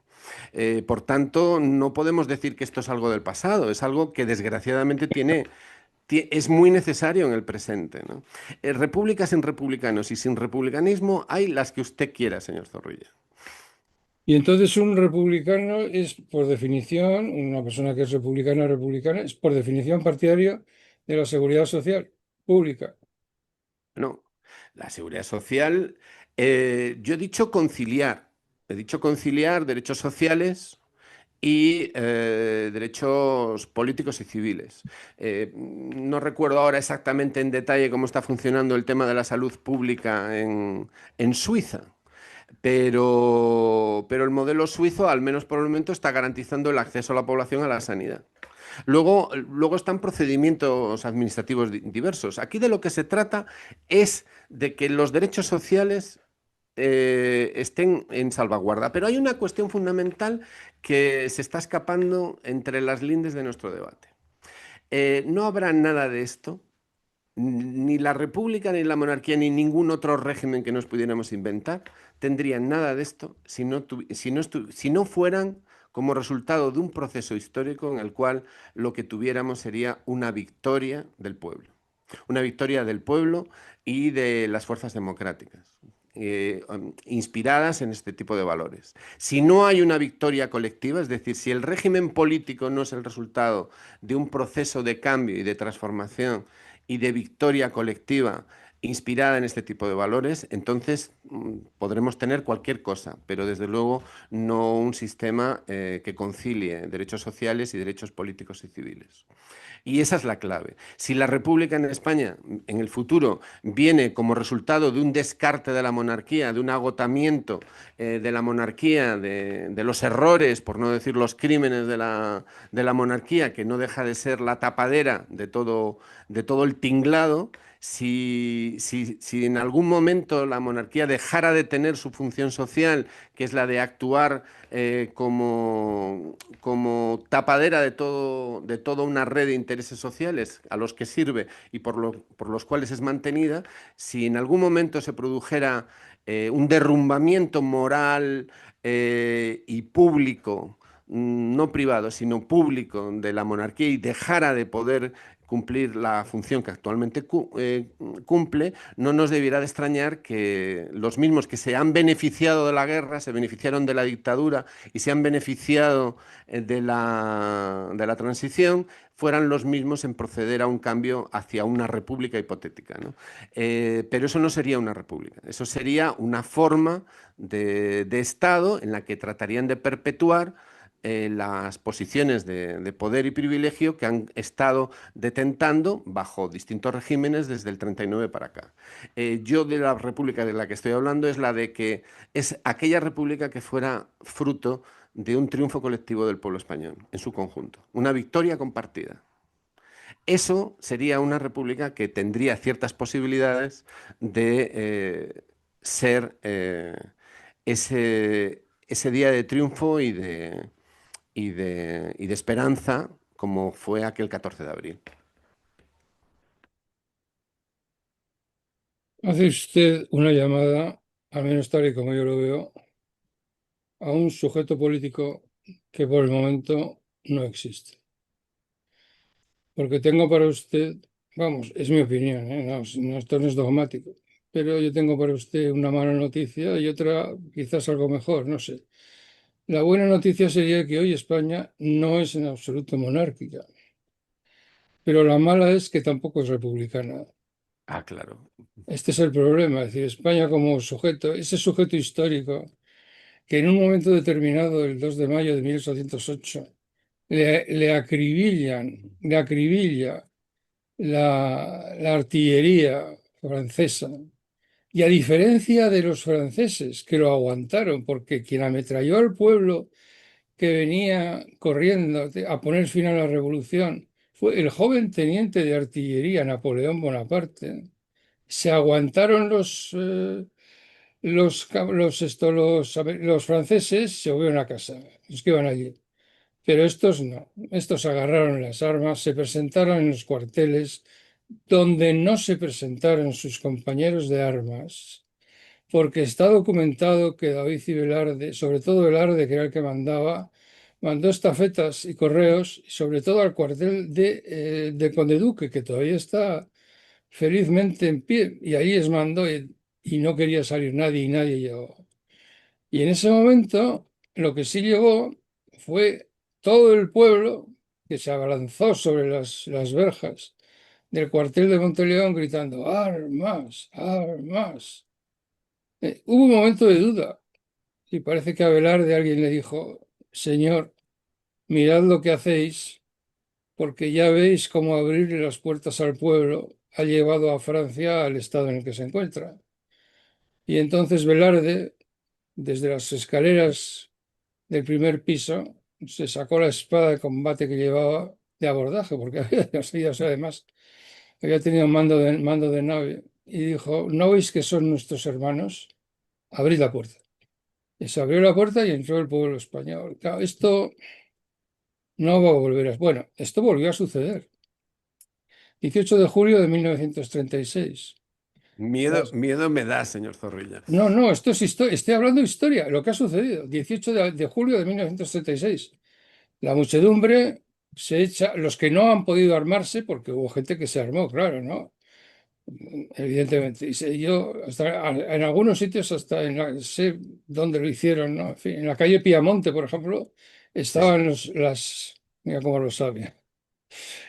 Por tanto, no podemos decir que esto es algo del pasado, es algo que desgraciadamente es muy necesario en el presente, ¿no? Repúblicas sin republicanos y sin republicanismo hay las que usted quiera, señor Zorrilla. Y entonces un republicano es, por definición, una persona que es republicana, es por definición partidario de la seguridad social pública. No, la seguridad social, yo he dicho conciliar derechos sociales y derechos políticos y civiles. No recuerdo ahora exactamente en detalle cómo está funcionando el tema de la salud pública en Suiza, pero el modelo suizo, al menos por el momento, está garantizando el acceso a la población a la sanidad. Luego están procedimientos administrativos diversos. Aquí de lo que se trata es de que los derechos sociales estén en salvaguarda. Pero hay una cuestión fundamental que se está escapando entre las lindes de nuestro debate. No habrá nada de esto, ni la república, ni la monarquía, ni ningún otro régimen que nos pudiéramos inventar, tendrían nada de esto si no fueran como resultado de un proceso histórico en el cual lo que tuviéramos sería una victoria del pueblo. Una victoria del pueblo y de las fuerzas democráticas. inspiradas en este tipo de valores. Si no hay una victoria colectiva, es decir, si el régimen político no es el resultado de un proceso de cambio y de transformación y de victoria colectiva inspirada en este tipo de valores, entonces podremos tener cualquier cosa, pero desde luego no un sistema que concilie derechos sociales y derechos políticos y civiles. Y esa es la clave. Si la República en España en el futuro viene como resultado de un descarte de la monarquía, de un agotamiento de la monarquía, de los errores, por no decir los crímenes de la monarquía, que no deja de ser la tapadera de todo el tinglado, si en algún momento la monarquía dejara de tener su función social, que es la de actuar como tapadera de toda una red de intereses sociales a los que sirve y por los cuales es mantenida, si en algún momento se produjera un derrumbamiento moral y público, no privado, sino público de la monarquía y dejara de poder cumplir la función que actualmente cumple, no nos debiera de extrañar que los mismos que se han beneficiado de la guerra, se beneficiaron de la dictadura y se han beneficiado de la transición, fueran los mismos en proceder a un cambio hacia una república hipotética, ¿no? Pero eso no sería una república, eso sería una forma de Estado en la que tratarían de perpetuar las posiciones de poder y privilegio que han estado detentando bajo distintos regímenes desde el 39 para acá. Yo de la república de la que estoy hablando es la de que es aquella república que fuera fruto de un triunfo colectivo del pueblo español en su conjunto, una victoria compartida. Eso sería una república que tendría ciertas posibilidades de ser ese día de triunfo y de esperanza como fue aquel 14 de abril. Hace usted una llamada, al menos tal y como yo lo veo, a un sujeto político que por el momento no existe. Porque tengo para usted, vamos, es mi opinión, ¿eh? Esto no es dogmático, pero yo tengo para usted una mala noticia y otra quizás algo mejor, no sé. La buena noticia sería que hoy España no es en absoluto monárquica, pero la mala es que tampoco es republicana. Ah, claro. Este es el problema, es decir, España como sujeto, ese sujeto histórico que en un momento determinado, el 2 de mayo de 1808, le acribilla la artillería francesa. Y a diferencia de los franceses que lo aguantaron, porque quien ametralló al pueblo que venía corriendo a poner fin a la revolución fue el joven teniente de artillería Napoleón Bonaparte. Se aguantaron los franceses, se volvieron a casa, los que iban allí. Pero estos no, estos agarraron las armas, se presentaron en los cuarteles donde no se presentaron sus compañeros de armas, porque está documentado que David y Velarde, sobre todo Velarde, que era el que mandaba, mandó estafetas y correos, sobre todo al cuartel de Conde Duque, que todavía está felizmente en pie, y ahí les mandó y no quería salir nadie y nadie llegó. Y en ese momento lo que sí llegó fue todo el pueblo que se abalanzó sobre las verjas del cuartel de Monteleón gritando armas, armas. Hubo un momento de duda y parece que a Velarde alguien le dijo, señor, mirad lo que hacéis, porque ya veis cómo abrirle las puertas al pueblo ha llevado a Francia al estado en el que se encuentra. Y entonces Velarde, desde las escaleras del primer piso, se sacó la espada de combate que llevaba de abordaje, porque además había tenido mando de nave, y dijo, ¿no veis que son nuestros hermanos? Abrid la puerta. Y se abrió la puerta y entró el pueblo español. Claro, esto no va a volver a... Bueno, esto volvió a suceder. 18 de julio de 1936. Miedo, Las- miedo me da, señor Zorrilla. No, no, esto es historia. Estoy hablando de historia, lo que ha sucedido. 18 de julio de 1936. La muchedumbre se echa, los que no han podido armarse, porque hubo gente que se armó, claro, ¿no? evidentemente. Yo en algunos sitios hasta sé dónde lo hicieron, ¿no? En fin, en la calle Piamonte, por ejemplo, Sí. estaban mira cómo lo sabía,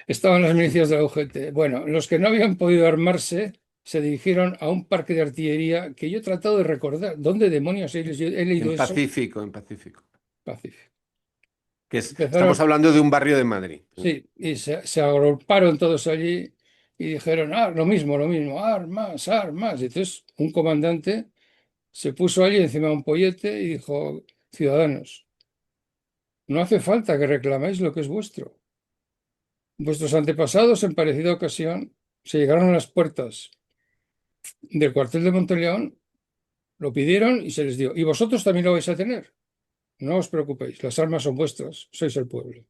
estaban las milicias de la UGT. Bueno, los que no habían podido armarse se dirigieron a un parque de artillería que yo he tratado de recordar. ¿Dónde demonios he leído En eso? Pacífico, en Pacífico. Pacífico. Estamos Empezaron, hablando de un barrio de Madrid. sí, y se agolparon todos allí y dijeron, lo mismo, armas, armas. Y entonces un comandante se puso allí encima de un pollete y dijo, ciudadanos, no hace falta que reclaméis lo que es vuestro. Vuestros antepasados en parecida ocasión se llegaron a las puertas del cuartel de Monteleón, lo pidieron y se les dio. Y vosotros también lo vais a tener. No os preocupéis, las armas son vuestras, sois el pueblo.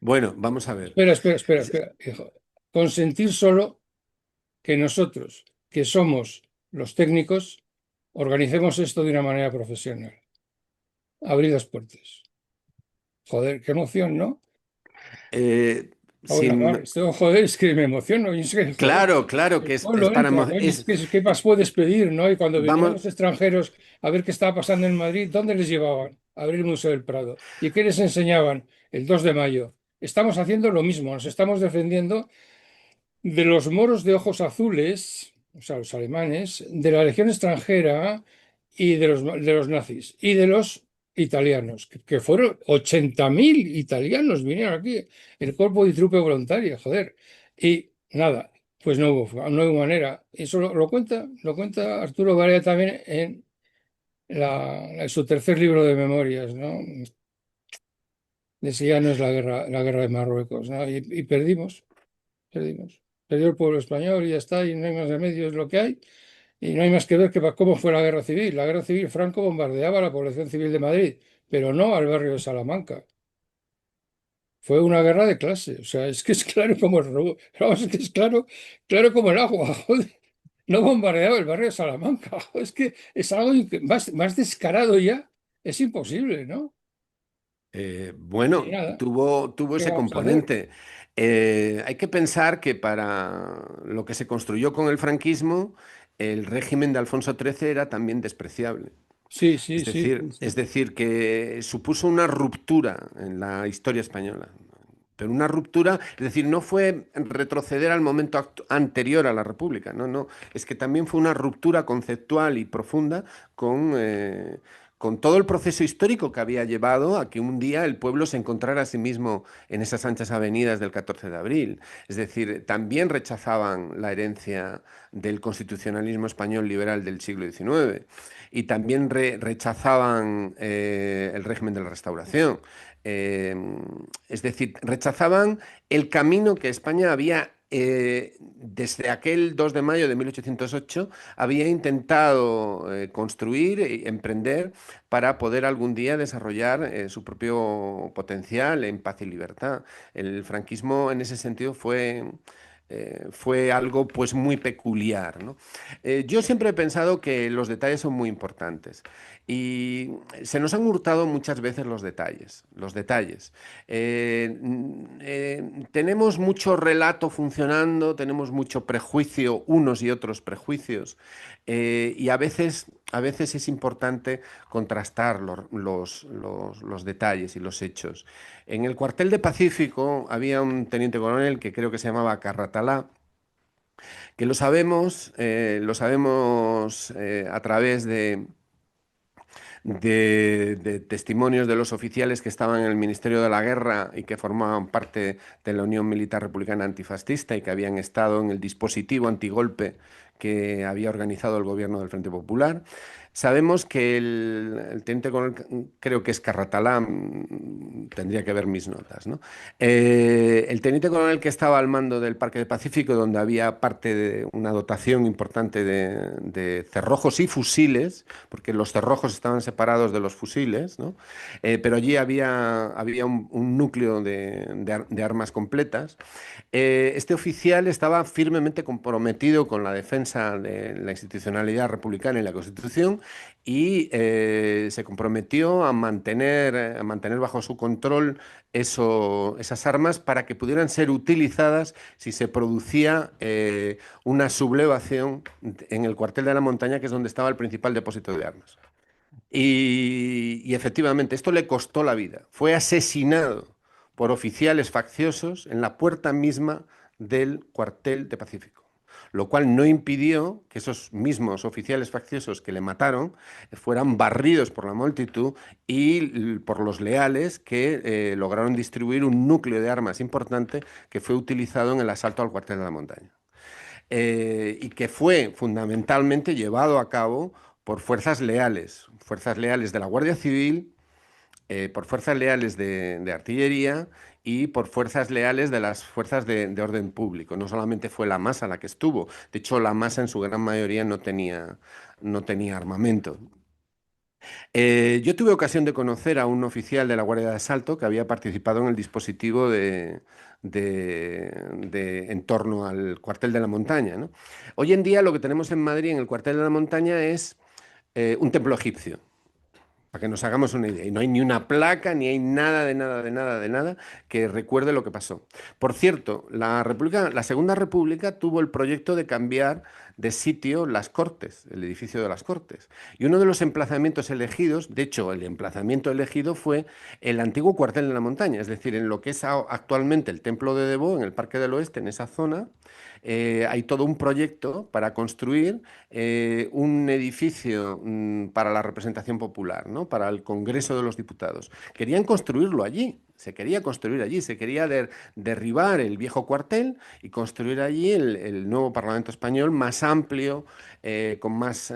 Bueno, vamos a ver. Es- Espera. Dijo, consentir solo que nosotros, que somos los técnicos, organicemos esto de una manera profesional. Abrir las puertas. Joder, qué emoción, ¿no? eh, Ahora, sin, claro, esto, joder, es que me emociono. Y es que, joder, claro, claro que el es pueblo para... entra, coño, ¿qué más puedes pedir, no? Y cuando venían Vamos, los extranjeros a ver qué estaba pasando en Madrid, ¿dónde les llevaban? A abrir el Museo del Prado. ¿Y qué les enseñaban? El 2 de mayo. Estamos haciendo lo mismo, nos estamos defendiendo de los moros de ojos azules, o sea, los alemanes, de la legión extranjera y de los nazis y de los italianos, que fueron 80.000 italianos vinieron aquí, el cuerpo de trupe voluntaria, joder. Y nada, pues no hubo manera. Eso lo cuenta Arturo Garea también en su tercer libro de memorias, ¿no? De si ya no es la guerra de Marruecos, ¿no? Y perdimos. Perdimos. Perdió el pueblo español y ya está, y no hay más remedio, es lo que hay. Y no hay más que ver cómo fue la guerra civil. La guerra civil, Franco bombardeaba a la población civil de Madrid, pero no al barrio de Salamanca. Fue una guerra de clase. O sea, es que es claro como el robo. Vamos, es que es claro, claro como el agua. Joder. No bombardeaba el barrio de Salamanca. Joder, es que es algo más descarado ya. Es imposible, ¿no? Y bueno, nada, tuvo ¿qué ese vamos a hacer? componente. Hay que pensar que para lo que se construyó con el franquismo, el régimen de Alfonso XIII era también despreciable. Sí, sí, sí, sí, Es sí. decir, que supuso una ruptura en la historia española. Pero una ruptura, es decir, no fue retroceder al momento anterior a la República, no, no, es que también fue una ruptura conceptual y profunda con todo el proceso histórico que había llevado a que un día el pueblo se encontrara a sí mismo en esas anchas avenidas del 14 de abril. Es decir, también rechazaban la herencia del constitucionalismo español liberal del siglo XIX y también rechazaban el régimen de la Restauración. Eh, es decir, rechazaban el camino que España había, desde aquel 2 de mayo de 1808, había intentado construir y emprender para poder algún día desarrollar su propio potencial en paz y libertad. El franquismo en ese sentido fue algo pues muy peculiar, ¿no? Yo siempre he pensado que los detalles son muy importantes y se nos han hurtado muchas veces los detalles, los detalles. Tenemos mucho relato funcionando, tenemos mucho prejuicio, unos y otros prejuicios, y a veces es importante contrastar los detalles y los hechos. En el cuartel de Pacífico había un teniente coronel que creo que se llamaba Carratalá, que lo sabemos a través de testimonios de los oficiales que estaban en el Ministerio de la Guerra y que formaban parte de la Unión Militar Republicana Antifascista y que habían estado en el dispositivo antigolpe que había organizado el gobierno del Frente Popular. Sabemos que el teniente coronel, creo que es Carratalá, tendría que ver mis notas, ¿no? El teniente coronel que estaba al mando del Parque del Pacífico, donde había parte de una dotación importante de cerrojos y fusiles, porque los cerrojos estaban separados de los fusiles, ¿no? Pero allí había un núcleo de armas completas. Este oficial estaba firmemente comprometido con la defensa de la institucionalidad republicana y la Constitución Napoleón y se comprometió a mantener bajo su control esas armas para que pudieran ser utilizadas si se producía una sublevación en el cuartel de la montaña, que es donde estaba el principal depósito de armas. Y efectivamente, esto le costó la vida. Fue asesinado por oficiales facciosos en la puerta misma del cuartel de Pacífico, lo cual no impidió que esos mismos oficiales facciosos que le mataron fueran barridos por la multitud y por los leales que lograron distribuir un núcleo de armas importante que fue utilizado en el asalto al cuartel de la montaña. Y que fue fundamentalmente llevado a cabo por fuerzas leales de la Guardia Civil, por fuerzas leales de artillería y por fuerzas leales de las fuerzas de orden público. No solamente fue la masa la que estuvo, de hecho la masa en su gran mayoría no tenía armamento. Yo tuve ocasión de conocer a un oficial de la Guardia de Asalto que había participado en el dispositivo en torno al cuartel de la montaña, ¿no? Hoy en día lo que tenemos en Madrid, en el cuartel de la montaña, es un templo egipcio. Para que nos hagamos una idea. Y no hay ni una placa, ni hay nada de nada, de nada, de nada que recuerde lo que pasó. Por cierto, la Segunda República tuvo el proyecto de cambiar de sitio las Cortes, el edificio de las Cortes. Y uno de los emplazamientos elegidos, de hecho, el emplazamiento elegido fue el antiguo cuartel de la montaña, es decir, en lo que es actualmente el Templo de Debo, en el Parque del Oeste, en esa zona. Hay todo un proyecto para construir un edificio para la representación popular, ¿no? Para el Congreso de los Diputados. Querían construirlo allí, se quería construir allí, se quería derribar el viejo cuartel y construir allí el nuevo Parlamento español más amplio, con más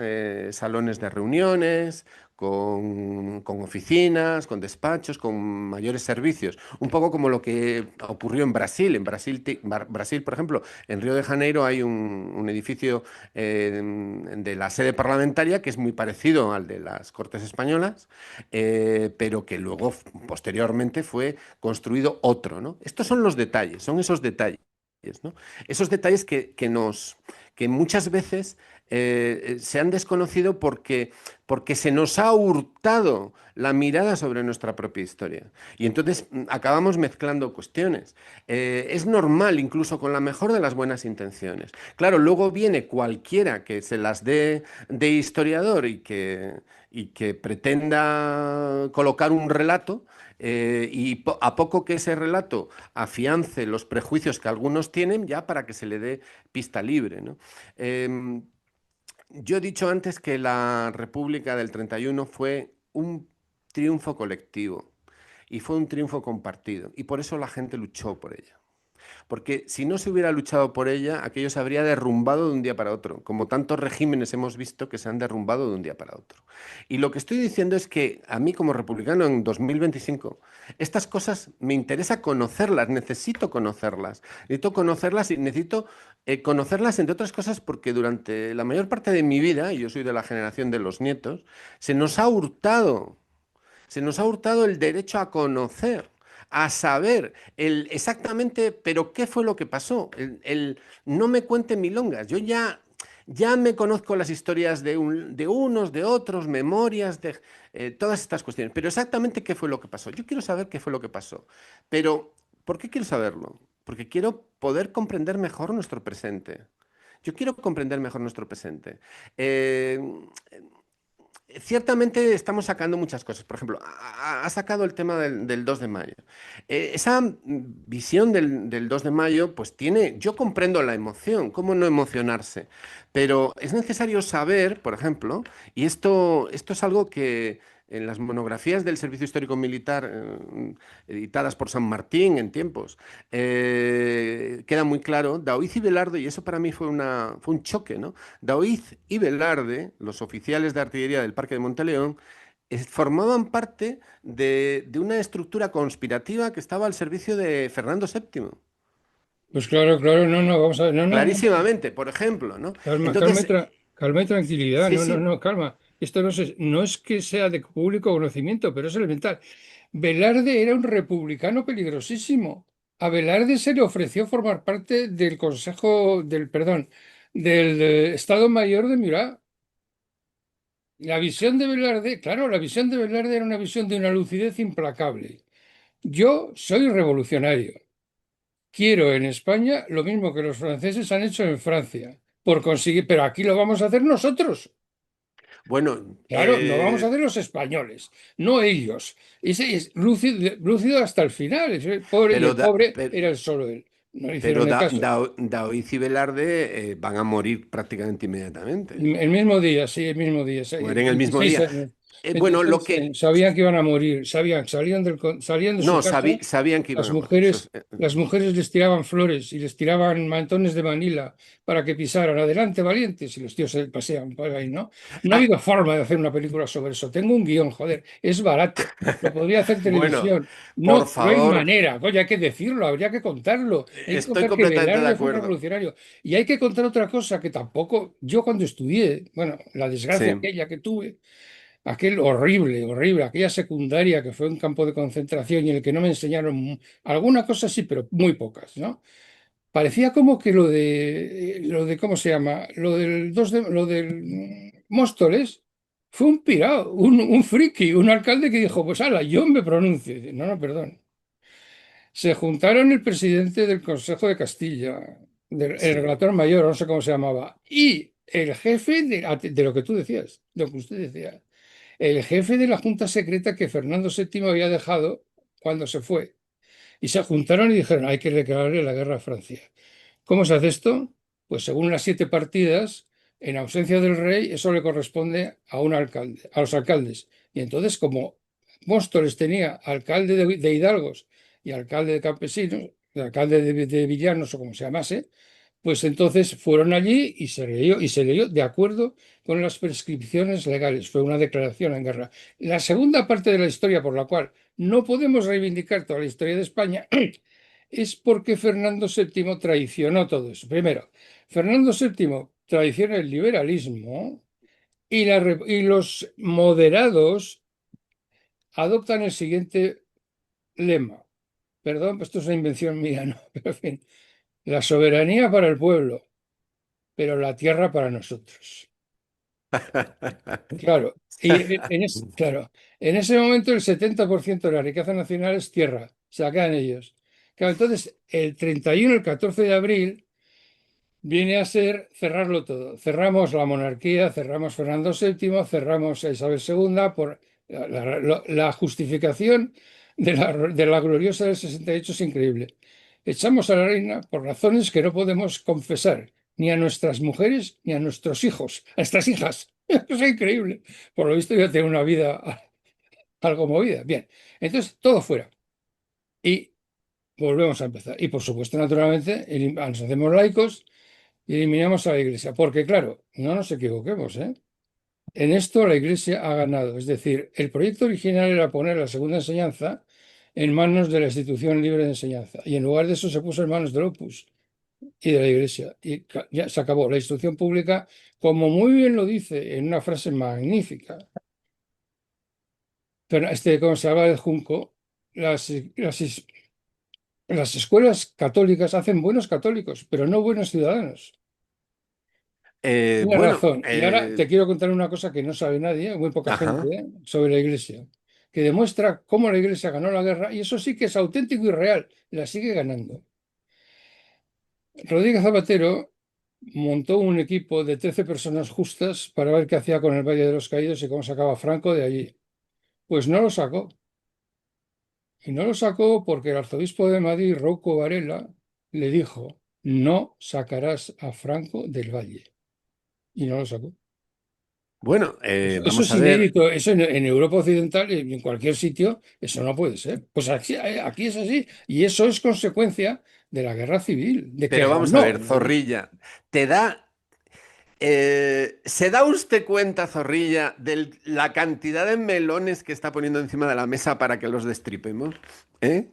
salones de reuniones, con oficinas, con despachos, con mayores servicios. Un poco como lo que ocurrió en Brasil. En Brasil, por ejemplo, en Río de Janeiro hay un edificio de la sede parlamentaria que es muy parecido al de las Cortes Españolas, pero que luego, posteriormente, fue construido otro, ¿no? Estos son los detalles, son esos detalles, ¿no? Esos detalles que muchas veces se han desconocido porque se nos ha hurtado la mirada sobre nuestra propia historia. Y entonces acabamos mezclando cuestiones. Es normal, incluso con la mejor de las buenas intenciones. Claro, luego viene cualquiera que se las dé de historiador y que pretenda colocar un relato. A poco que ese relato afiance los prejuicios que algunos tienen, ya para que se le dé pista libre, ¿no? Yo he dicho antes que la República del 31 fue un triunfo colectivo y fue un triunfo compartido, y por eso la gente luchó por ella. Porque si no se hubiera luchado por ella, aquello se habría derrumbado de un día para otro, como tantos regímenes hemos visto que se han derrumbado de un día para otro. Y lo que estoy diciendo es que a mí como republicano en 2025, estas cosas me interesa conocerlas, necesito conocerlas y necesito conocerlas entre otras cosas porque durante la mayor parte de mi vida, y yo soy de la generación de los nietos, se nos ha hurtado el derecho a conocer, a saber exactamente, pero qué fue lo que pasó. No me cuenten milongas. Ya me conozco las historias de unos, de otros, memorias, de todas estas cuestiones. Pero exactamente qué fue lo que pasó. Yo quiero saber qué fue lo que pasó. Pero, ¿por qué quiero saberlo? Porque quiero poder comprender mejor nuestro presente. Yo quiero comprender mejor nuestro presente. Eh, Ciertamente estamos sacando muchas cosas. Por ejemplo, ha sacado el tema del 2 de mayo. Esa visión del 2 de mayo, pues tiene, yo comprendo la emoción, cómo no emocionarse, pero es necesario saber, por ejemplo, y esto es algo que en las monografías del Servicio Histórico Militar, editadas por San Martín en tiempos, queda muy claro. Daoiz y Velarde, y eso para mí fue un choque, ¿no? Daoiz y Velarde, los oficiales de artillería del Parque de Monteleón, formaban parte de una estructura conspirativa que estaba al servicio de Fernando VII. Pues claro, claro, no, no, vamos a ver, no, no, no, Clarísimamente, por ejemplo, ¿no? calma, calma Entonces, calma y tranquilidad, sí, no, no, sí, no, calma. Esto no es que sea de público conocimiento, pero es elemental. Velarde era un republicano peligrosísimo. A Velarde se le ofreció formar parte del Consejo del, perdón, del Estado Mayor de Murat. La visión de Velarde, claro, la visión de Velarde era una visión de una lucidez implacable. Yo soy revolucionario. Quiero en España lo mismo que los franceses han hecho en Francia, por conseguir, pero aquí lo vamos a hacer nosotros. Bueno, Claro, lo vamos a hacer los españoles, no ellos. Ese es lúcido, lúcido hasta el final. Ese pobre, y pero, el pobre era el solo él. No le pero hicieron el caso. Daoiz y Velarde van a morir prácticamente inmediatamente. El mismo día, sí, el mismo día, sí, Mueren el mismo 26 día. años. Bueno, lo 26 que... años. Sabían que iban a morir, sabían, salían de su No, casa. sabían que iban Las a morir. mujeres, las mujeres les tiraban flores y les tiraban mantones de Manila para que pisaran adelante valientes y los tíos se pasean por ahí, ¿no? No ha Ah, habido forma de hacer una película sobre eso. Tengo un guión, joder, es barato. Lo podría hacer bueno, televisión. por No hay favor, manera. Coño, hay que decirlo, habría que contarlo. Hay que estoy contar que completamente de Velarde fue un acuerdo. revolucionario. Y hay que contar otra cosa que tampoco, yo cuando estudié, bueno, la desgracia Sí. aquella que tuve, aquel horrible, horrible, aquella secundaria que fue un campo de concentración y en el que no me enseñaron alguna cosa sí, pero muy pocas, ¿no? Parecía como que lo de ¿cómo se llama? Lo del Móstoles fue un pirado, un friki, un alcalde que dijo, pues ala, yo me pronuncio. Dice, no, no, perdón. Se juntaron el presidente del Consejo de Castilla, el Sí. relator mayor, no sé cómo se llamaba, y el jefe de lo que tú decías, lo que usted decía, el jefe de la Junta Secreta que Fernando VII había dejado cuando se fue. Y se juntaron y dijeron, hay que declararle la guerra a Francia. ¿Cómo se hace esto? Pues según las 7 partidas, en ausencia del rey, eso le corresponde a un alcalde, a los alcaldes. Y entonces, como Móstoles tenía alcalde de hidalgos y alcalde de campesinos, el alcalde de villanos o como se llamase, pues entonces fueron allí y se leyó de acuerdo con las prescripciones legales. Fue una declaración en guerra. La segunda parte de la historia por la cual no podemos reivindicar toda la historia de España es porque Fernando VII traicionó todo eso. Primero, Fernando VII traiciona el liberalismo y los moderados adoptan el siguiente lema. Perdón, esto es una invención mía, ¿no? Pero en fin, la soberanía para el pueblo, pero la tierra para nosotros. Claro, claro, en ese momento el 70% de la riqueza nacional es tierra, se la quedan ellos. Claro, entonces el 31, el 14 de abril, viene a ser cerrarlo todo. Cerramos la monarquía, cerramos Fernando VII, cerramos a Isabel II por la justificación de la gloriosa del 68 es increíble. Echamos a la reina por razones que no podemos confesar ni a nuestras mujeres ni a nuestros hijos, a estas hijas. Es increíble. Por lo visto, yo tengo una vida algo movida. Bien, entonces todo fuera. Y volvemos a empezar. Y por supuesto, naturalmente, nos hacemos laicos y eliminamos a la Iglesia. Porque, claro, no nos equivoquemos, ¿eh? En esto la Iglesia ha ganado. Es decir, el proyecto original era poner la segunda enseñanza en manos de la institución libre de enseñanza. Y en lugar de eso se puso en manos del Opus y de la Iglesia. Y ya se acabó. La instrucción pública, como muy bien lo dice en una frase magnífica, pero como se habla de Junco, las escuelas católicas hacen buenos católicos, pero no buenos ciudadanos. Tienes Bueno, razón. Y ahora te quiero contar una cosa que no sabe nadie, muy poca gente, ajá. sobre la Iglesia, que demuestra cómo la Iglesia ganó la guerra, y eso sí que es auténtico y real, la sigue ganando. Rodríguez Zapatero montó un equipo de 13 personas justas para ver qué hacía con el Valle de los Caídos y cómo sacaba a Franco de allí. Pues no lo sacó. Y no lo sacó porque el arzobispo de Madrid, Rouco Varela, le dijo, no sacarás a Franco del Valle. Y no lo sacó. Bueno, Eso vamos es a ver. inédito, eso en Europa Occidental y en cualquier sitio, eso no puede ser. Pues aquí es así, y eso es consecuencia de la guerra civil, de que Pero vamos a ganó ver, la Iglesia. Zorrilla, ¿te da, ¿se da usted cuenta, Zorrilla, de la cantidad de melones que está poniendo encima de la mesa para que los destripemos? ¿eh?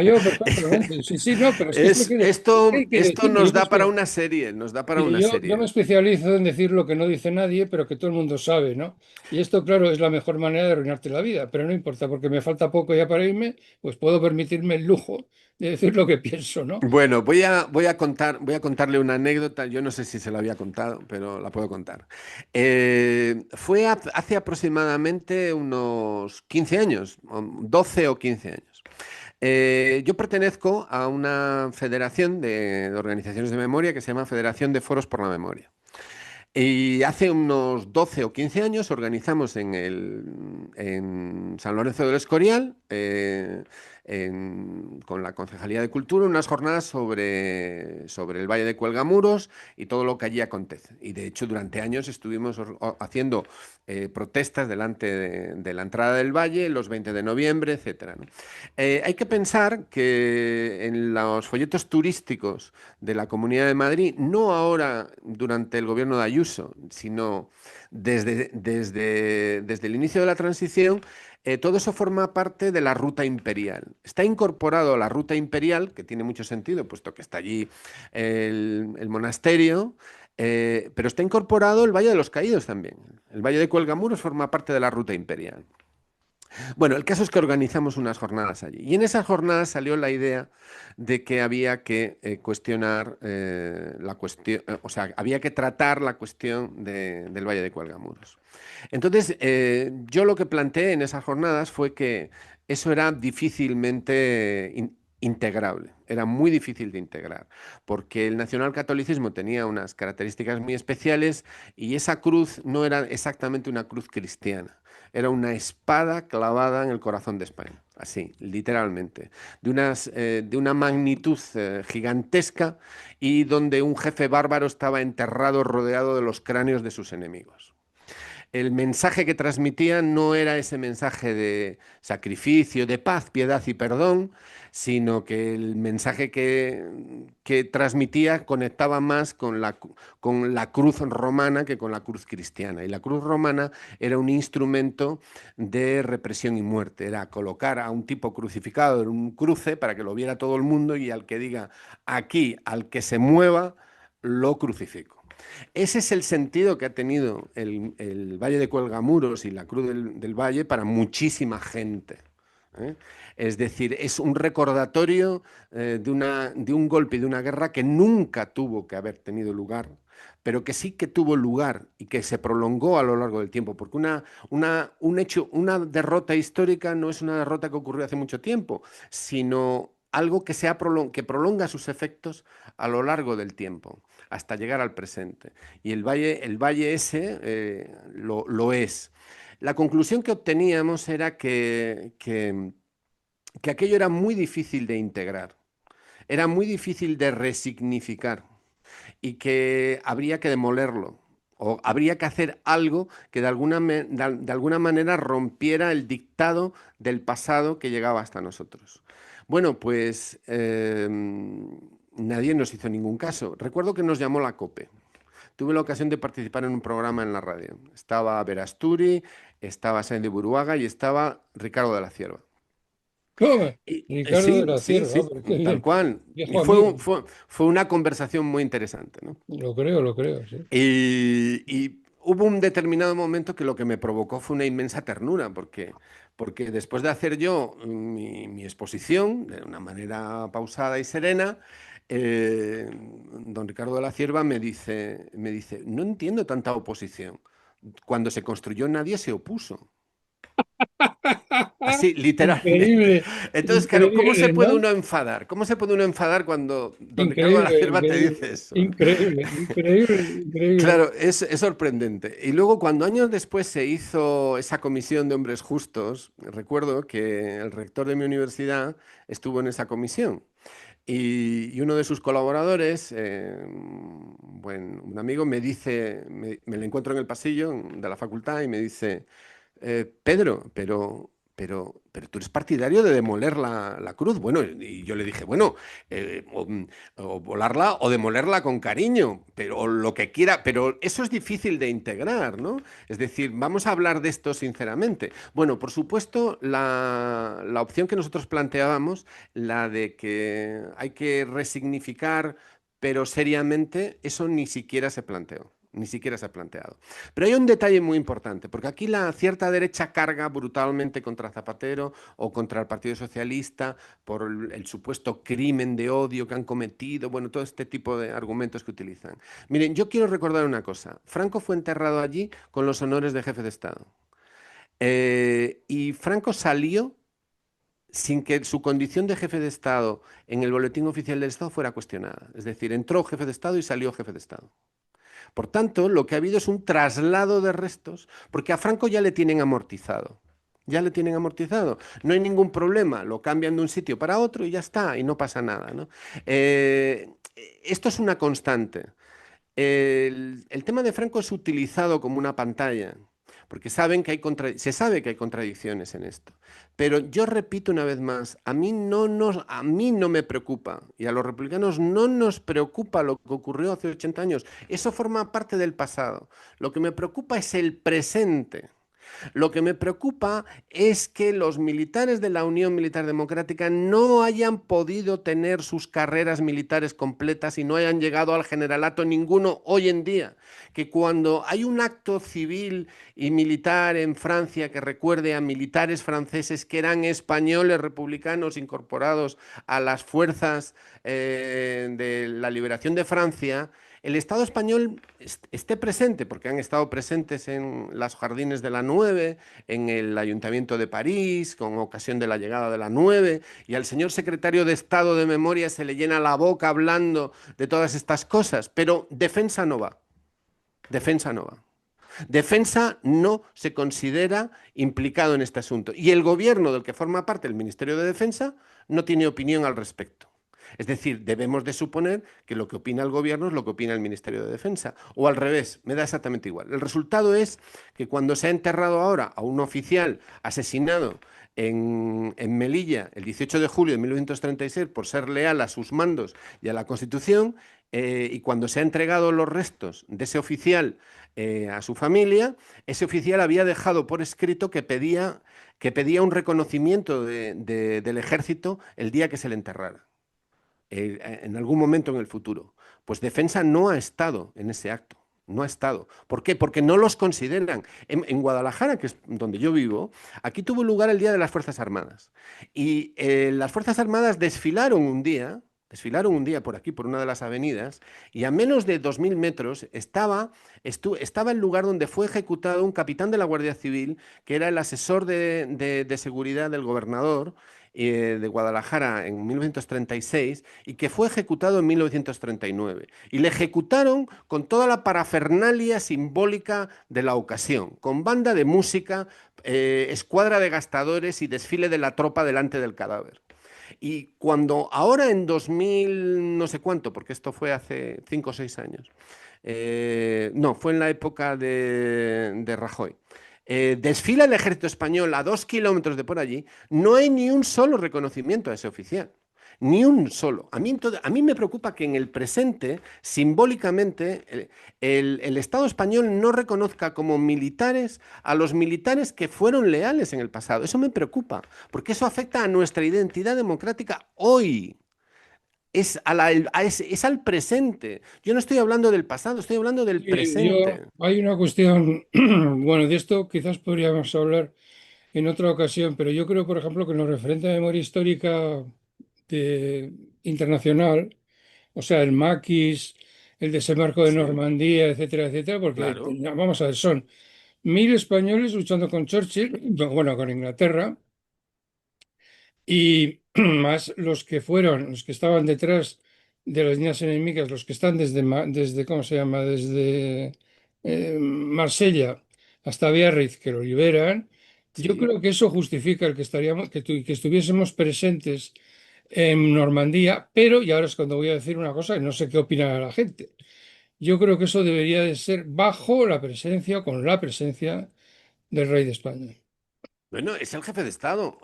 Yo perfectamente. Sí, sí, no, pero es que es que hay que Esto decirlo. nos da para una serie, nos da para Mire, una yo me serie. especializo en decir lo que no dice nadie, pero que todo el mundo sabe, ¿no? Y esto, claro, es la mejor manera de arruinarte la vida, pero no importa, porque me falta poco ya para irme, pues puedo permitirme el lujo de decir lo que pienso, ¿no? Bueno, voy a contarle una anécdota. Yo no sé si se la había contado, pero la puedo contar. Hace aproximadamente unos 15 años, 12 o 15 años. Yo pertenezco a una federación de organizaciones de memoria que se llama Federación de Foros por la Memoria. Y hace unos 12 o 15 años organizamos en San Lorenzo del Escorial, con la Concejalía de Cultura, unas jornadas sobre el Valle de Cuelgamuros y todo lo que allí acontece. Y de hecho, durante años estuvimos haciendo protestas delante de la entrada del valle, los 20 de noviembre, etcétera, ¿no? Hay que pensar que en los folletos turísticos de la Comunidad de Madrid, no ahora durante el gobierno de Ayuso, sino desde el inicio de la transición, todo eso forma parte de la ruta imperial. Está incorporado a la ruta imperial, que tiene mucho sentido, puesto que está allí el monasterio, pero está incorporado el Valle de los Caídos también. El Valle de Cuelgamuros forma parte de la ruta imperial. Bueno, el caso es que organizamos unas jornadas allí. Y en esas jornadas salió la idea de que había que cuestionar la cuestión, o sea, había que tratar la cuestión del Valle de Cuelgamuros. Entonces, yo lo que planteé en esas jornadas fue que eso era difícilmente integrable, era muy difícil de integrar, porque el nacionalcatolicismo tenía unas características muy especiales y esa cruz no era exactamente una cruz cristiana. Era una espada clavada en el corazón de España, así, literalmente, de una magnitud gigantesca y donde un jefe bárbaro estaba enterrado rodeado de los cráneos de sus enemigos. El mensaje que transmitía no era ese mensaje de sacrificio, de paz, piedad y perdón, sino que el mensaje que transmitía conectaba más con la cruz romana que con la cruz cristiana. Y la cruz romana era un instrumento de represión y muerte, era colocar a un tipo crucificado en un cruce para que lo viera todo el mundo y al que diga aquí, al que se mueva, lo crucifico. Ese es el sentido que ha tenido el Valle de Cuelgamuros y la Cruz del Valle para muchísima gente. ¿Eh? Es decir, es un recordatorio de un golpe y de una guerra que nunca tuvo que haber tenido lugar, pero que sí que tuvo lugar y que se prolongó a lo largo del tiempo, porque un hecho, una derrota histórica no es una derrota que ocurrió hace mucho tiempo, sino algo que prolonga sus efectos a lo largo del tiempo hasta llegar al presente. Y el valle ese lo es. La conclusión que obteníamos era que aquello era muy difícil de integrar, era muy difícil de resignificar y que habría que demolerlo. O habría que hacer algo que de alguna manera rompiera el dictado del pasado que llegaba hasta nosotros. Bueno, pues nadie nos hizo ningún caso. Recuerdo que nos llamó la COPE. Tuve la ocasión de participar en un programa en la radio. Estaba Verasturi, estaba Sandy Buruaga y estaba Ricardo de la Cierva. ¿Cómo? Ricardo de Sí, la sí, Cierva, sí, hombre, qué tal bien. cual. Y Viejo amigo. fue una conversación muy interesante, ¿no? Lo creo, sí. Y hubo un determinado momento que lo que me provocó fue una inmensa ternura, porque después de hacer yo mi exposición de una manera pausada y serena, don Ricardo de la Cierva me dice, no entiendo tanta oposición. Cuando se construyó nadie se opuso. Así, literalmente. Increíble, Entonces, claro, ¿cómo se increíble, puede ¿no? uno enfadar? ¿Cómo se puede uno enfadar cuando don Ricardo de la Increíble, Cierva te increíble, dice eso? increíble, increíble, increíble. Claro, es sorprendente. Y luego, cuando años después se hizo esa comisión de hombres justos, recuerdo que el rector de mi universidad estuvo en esa comisión. Y uno de sus colaboradores, un amigo, me dice, me lo encuentro en el pasillo de la facultad y me dice, Pedro, pero tú eres partidario de demoler la cruz. Bueno, y yo le dije, bueno, o volarla o demolerla con cariño, pero o lo que quiera, pero eso es difícil de integrar, ¿no? Es decir, vamos a hablar de esto sinceramente. Bueno, por supuesto, la opción que nosotros planteábamos, la de que hay que resignificar, pero seriamente, eso ni siquiera se planteó. Ni siquiera se ha planteado. Pero hay un detalle muy importante, porque aquí la cierta derecha carga brutalmente contra Zapatero o contra el Partido Socialista por el supuesto crimen de odio que han cometido, bueno, todo este tipo de argumentos que utilizan. Miren, yo quiero recordar una cosa. Franco fue enterrado allí con los honores de jefe de Estado. Y Franco salió sin que su condición de jefe de Estado en el Boletín Oficial del Estado fuera cuestionada. Es decir, entró jefe de Estado y salió jefe de Estado. Por tanto, lo que ha habido es un traslado de restos, porque a Franco ya le tienen amortizado. Ya le tienen amortizado. No hay ningún problema. Lo cambian de un sitio para otro y ya está, y no pasa nada, ¿no? Eh, Esto es una constante. El tema de Franco es utilizado como una pantalla, porque saben que se sabe que hay contradicciones en esto. Pero yo repito una vez más, a mí no me preocupa, y a los republicanos no nos preocupa lo que ocurrió hace 80 años. Eso forma parte del pasado. Lo que me preocupa es el presente. Lo que me preocupa es que los militares de la Unión Militar Democrática no hayan podido tener sus carreras militares completas y no hayan llegado al generalato ninguno hoy en día. Que cuando hay un acto civil y militar en Francia que recuerde a militares franceses que eran españoles republicanos incorporados a las fuerzas de la liberación de Francia, el Estado español esté presente, porque han estado presentes en los jardines de la 9, en el Ayuntamiento de París, con ocasión de la llegada de la 9, y al señor secretario de Estado de Memoria se le llena la boca hablando de todas estas cosas, pero defensa no va, defensa no va. Defensa no se considera implicado en este asunto y el gobierno del que forma parte el Ministerio de Defensa no tiene opinión al respecto. Es decir, debemos de suponer que lo que opina el gobierno es lo que opina el Ministerio de Defensa. O al revés, me da exactamente igual. El resultado es que cuando se ha enterrado ahora a un oficial asesinado en Melilla el 18 de julio de 1936 por ser leal a sus mandos y a la Constitución, y cuando se ha entregado los restos de ese oficial a su familia, ese oficial había dejado por escrito que pedía un reconocimiento del ejército el día que se le enterrara en algún momento en el futuro. Pues Defensa no ha estado en ese acto. No ha estado. ¿Por qué? Porque no los consideran. En Guadalajara, que es donde yo vivo, aquí tuvo lugar el Día de las Fuerzas Armadas. Y las Fuerzas Armadas desfilaron un día por aquí, por una de las avenidas, y a menos de 2.000 metros estaba el lugar donde fue ejecutado un capitán de la Guardia Civil, que era el asesor de seguridad del gobernador, de Guadalajara en 1936 y que fue ejecutado en 1939. Y le ejecutaron con toda la parafernalia simbólica de la ocasión, con banda de música, escuadra de gastadores y desfile de la tropa delante del cadáver. Y cuando ahora en 2000 no sé cuánto, porque esto fue hace 5 o 6 años, no, fue en la época de Rajoy. Desfila el ejército español a 2 kilómetros de por allí, no hay ni un solo reconocimiento a ese oficial. Ni un solo. A mí me preocupa que en el presente, simbólicamente, el Estado español no reconozca como militares a los militares que fueron leales en el pasado. Eso me preocupa, porque eso afecta a nuestra identidad democrática hoy. Es al presente. Yo no estoy hablando del pasado, estoy hablando del presente. Hay una cuestión, bueno, de esto quizás podríamos hablar en otra ocasión, pero yo creo, por ejemplo, que en lo referente a memoria histórica internacional, o sea, el maquis, el desembarco de Sí, Normandía, etcétera, etcétera, porque claro. vamos a ver, son 1.000 españoles luchando con Churchill, bueno, con Inglaterra, y más los que estaban detrás de las líneas enemigas, los que están desde ¿cómo se llama? Desde Marsella hasta Biarritz, que lo liberan. Yo Sí. creo que eso justifica el que que estuviésemos presentes en Normandía, pero, y ahora es cuando voy a decir una cosa, que no sé qué opina la gente. Yo creo que eso debería de ser bajo la presencia, con la presencia del rey de España. Bueno, es el jefe de Estado,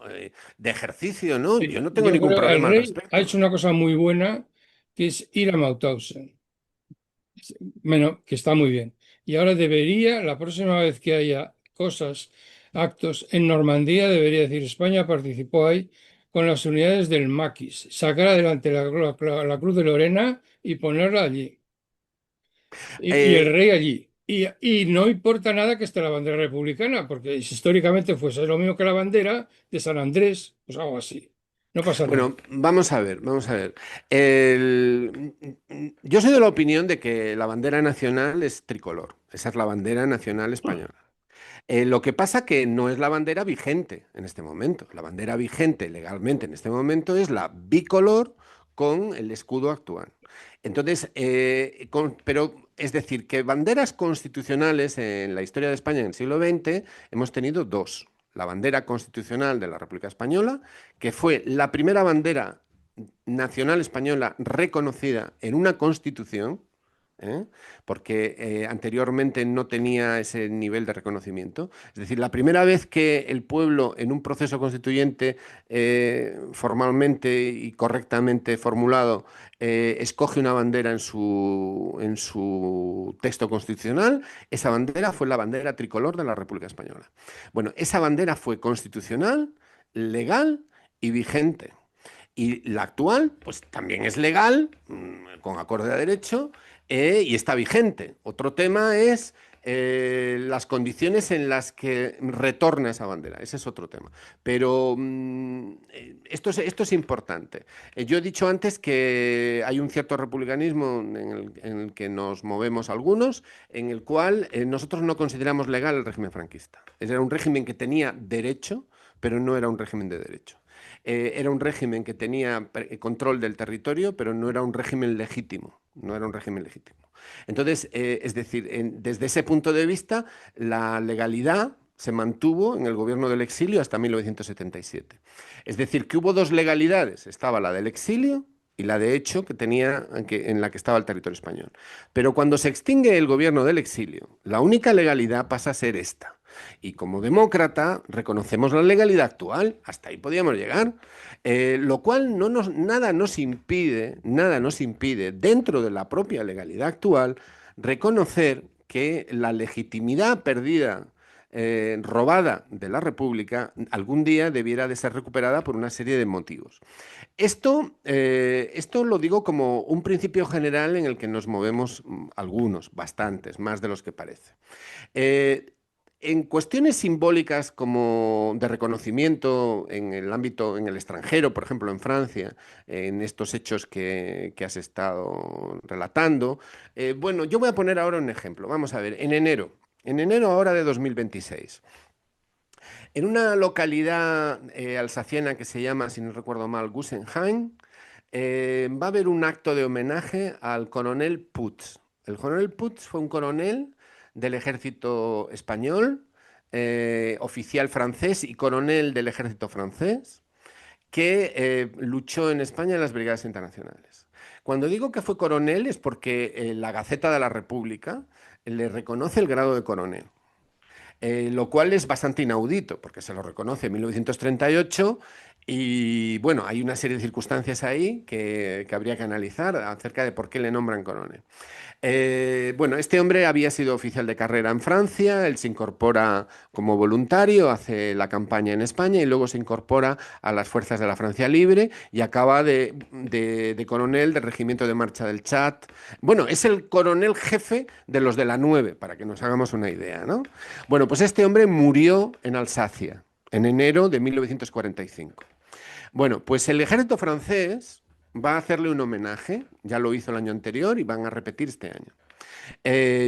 de ejercicio, ¿no? Yo Sí, no tengo yo ningún creo que el problema al rey ha respecto. hecho una cosa muy buena, que es ir a Mauthausen. Bueno, que está muy bien. Y ahora debería, la próxima vez que haya cosas, actos en Normandía, debería decir España participó ahí con las unidades del Maquis, sacar adelante la Cruz de Lorena y ponerla allí. Y el Eh, rey allí. Y no importa nada que esté la bandera republicana, porque si históricamente fuese lo mismo que la bandera de San Andrés, pues algo así. No pasa nada. bueno, vamos a ver, vamos a ver. Yo soy de la opinión de que la bandera nacional es tricolor. Esa es la bandera nacional española. Lo que pasa que no es la bandera vigente en este momento. La bandera vigente legalmente en este momento es la bicolor con el escudo actual. Entonces, pero es decir, que banderas constitucionales en la historia de España en el siglo XX hemos tenido dos. La bandera constitucional de la República Española, que fue la primera bandera nacional española reconocida en una constitución, ¿eh? Porque anteriormente no tenía ese nivel de reconocimiento. Es decir, la primera vez que el pueblo en un proceso constituyente formalmente y correctamente formulado escoge una bandera en su texto constitucional, esa bandera fue la bandera tricolor de la República Española. Bueno, esa bandera fue constitucional, legal y vigente. Y la actual, pues también es legal, con acorde a derecho, y está vigente. Otro tema es las condiciones en las que retorna esa bandera. Ese es otro tema. Pero esto es importante. Yo he dicho antes que hay un cierto republicanismo en el que nos movemos algunos, en el cual nosotros no consideramos legal el régimen franquista. Era un régimen que tenía derecho, pero no era un régimen de derecho. Era un régimen que tenía control del territorio, pero no era un régimen legítimo. No era un régimen legítimo. Entonces, es decir, desde ese punto de vista, la legalidad se mantuvo en el gobierno del exilio hasta 1977. Es decir, que hubo dos legalidades. Estaba la del exilio y la de hecho en la que estaba el territorio español. Pero cuando se extingue el gobierno del exilio, la única legalidad pasa a ser esta. Y como demócrata reconocemos la legalidad actual, hasta ahí podíamos llegar, lo cual nada nos impide, dentro de la propia legalidad actual, reconocer que la legitimidad perdida, robada de la República, algún día debiera de ser recuperada por una serie de motivos. Esto lo digo como un principio general en el que nos movemos algunos, bastantes, más de los que parece. Eh, en cuestiones simbólicas como de reconocimiento en el ámbito, en el extranjero, por ejemplo en Francia, en estos hechos que has estado relatando, bueno, yo voy a poner ahora un ejemplo. Vamos a ver, en enero ahora de 2026, en una localidad alsaciana que se llama, si no recuerdo mal, Gussenheim, va a haber un acto de homenaje al coronel Putz. El coronel Putz fue un coronel del ejército español, oficial francés y coronel del ejército francés, que luchó en España en las brigadas internacionales. Cuando digo que fue coronel es porque la Gaceta de la República le reconoce el grado de coronel. Lo cual es bastante inaudito, porque se lo reconoce en 1938 y bueno, hay una serie de circunstancias ahí que habría que analizar acerca de por qué le nombran coronel. Bueno, este hombre había sido oficial de carrera en Francia, él se incorpora como voluntario, hace la campaña en España y luego se incorpora a las fuerzas de la Francia Libre y acaba de coronel del Regimiento de Marcha del Chad. Bueno, es el coronel jefe de los de la 9, para que nos hagamos una idea, ¿no? Bueno, pues este hombre murió en Alsacia en enero de 1945. Bueno, pues el ejército francés va a hacerle un homenaje, ya lo hizo el año anterior y van a repetir este año.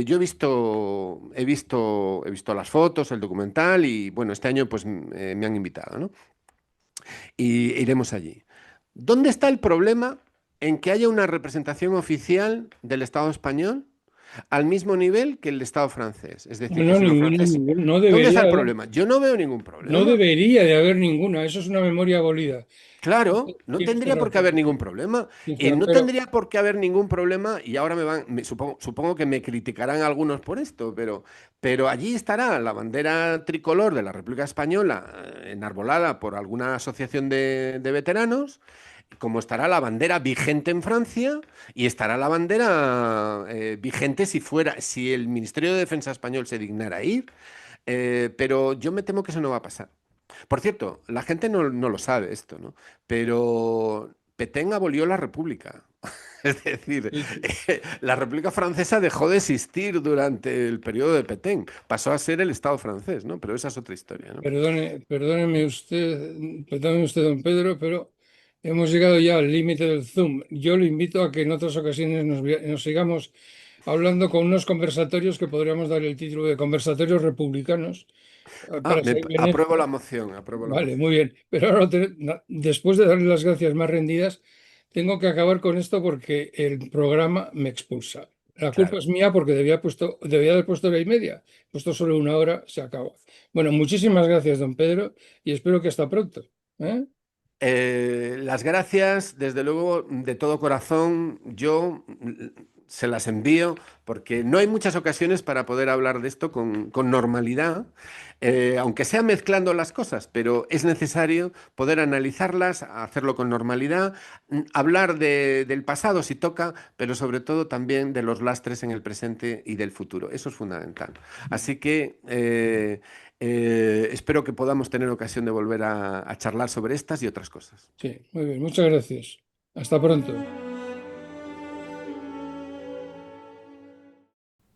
Yo he visto las fotos, el documental y bueno, este año pues me han invitado, ¿no? Y iremos allí. ¿Dónde está el problema en que haya una representación oficial del Estado español? al mismo nivel que el Estado francés. Es decir, que No, si los ninguna, franceses... no ¿Dónde debería está el haber, problema? Yo no veo ningún no problema. debería de haber ninguna. Eso es una memoria abolida. Claro, no Tiene usted tendría por qué haber razón. ningún problema. No Pero tendría por qué haber ningún problema, y ahora supongo que me criticarán algunos por esto, pero allí estará la bandera tricolor de la República Española, enarbolada por alguna asociación de veteranos, como estará la bandera vigente en Francia, y estará la bandera vigente si el Ministerio de Defensa español se dignara a ir. Pero yo me temo que eso no va a pasar. Por cierto, la gente no lo sabe esto, ¿no? Pero Petén abolió la República. Es decir, sí, sí. la República Francesa dejó de existir durante el periodo de Petén. Pasó a ser el Estado francés, ¿no? Pero esa es otra historia, ¿no? Perdóneme usted, don Pedro, pero hemos llegado ya al límite del Zoom. Yo le invito a que en otras ocasiones nos sigamos hablando con unos conversatorios que podríamos dar el título de conversatorios republicanos para seguir en Apruebo la esto. moción, apruebo la Vale, moción. muy bien. Pero ahora, después de darle las gracias más rendidas, tengo que acabar con esto porque el programa me expulsa. La culpa Claro. es mía porque debía haber puesto hora y media. He puesto solo una hora, se acaba. Bueno, muchísimas gracias, don Pedro, y espero que hasta pronto. ¿Eh? Las gracias, desde luego, de todo corazón, yo se las envío porque no hay muchas ocasiones para poder hablar de esto con normalidad, aunque sea mezclando las cosas, pero es necesario poder analizarlas, hacerlo con normalidad, hablar del pasado si toca, pero sobre todo también de los lastres en el presente y del futuro. Eso es fundamental. Así que... espero que podamos tener ocasión de volver a charlar sobre estas y otras cosas. Sí, muy bien, muchas gracias. Hasta pronto.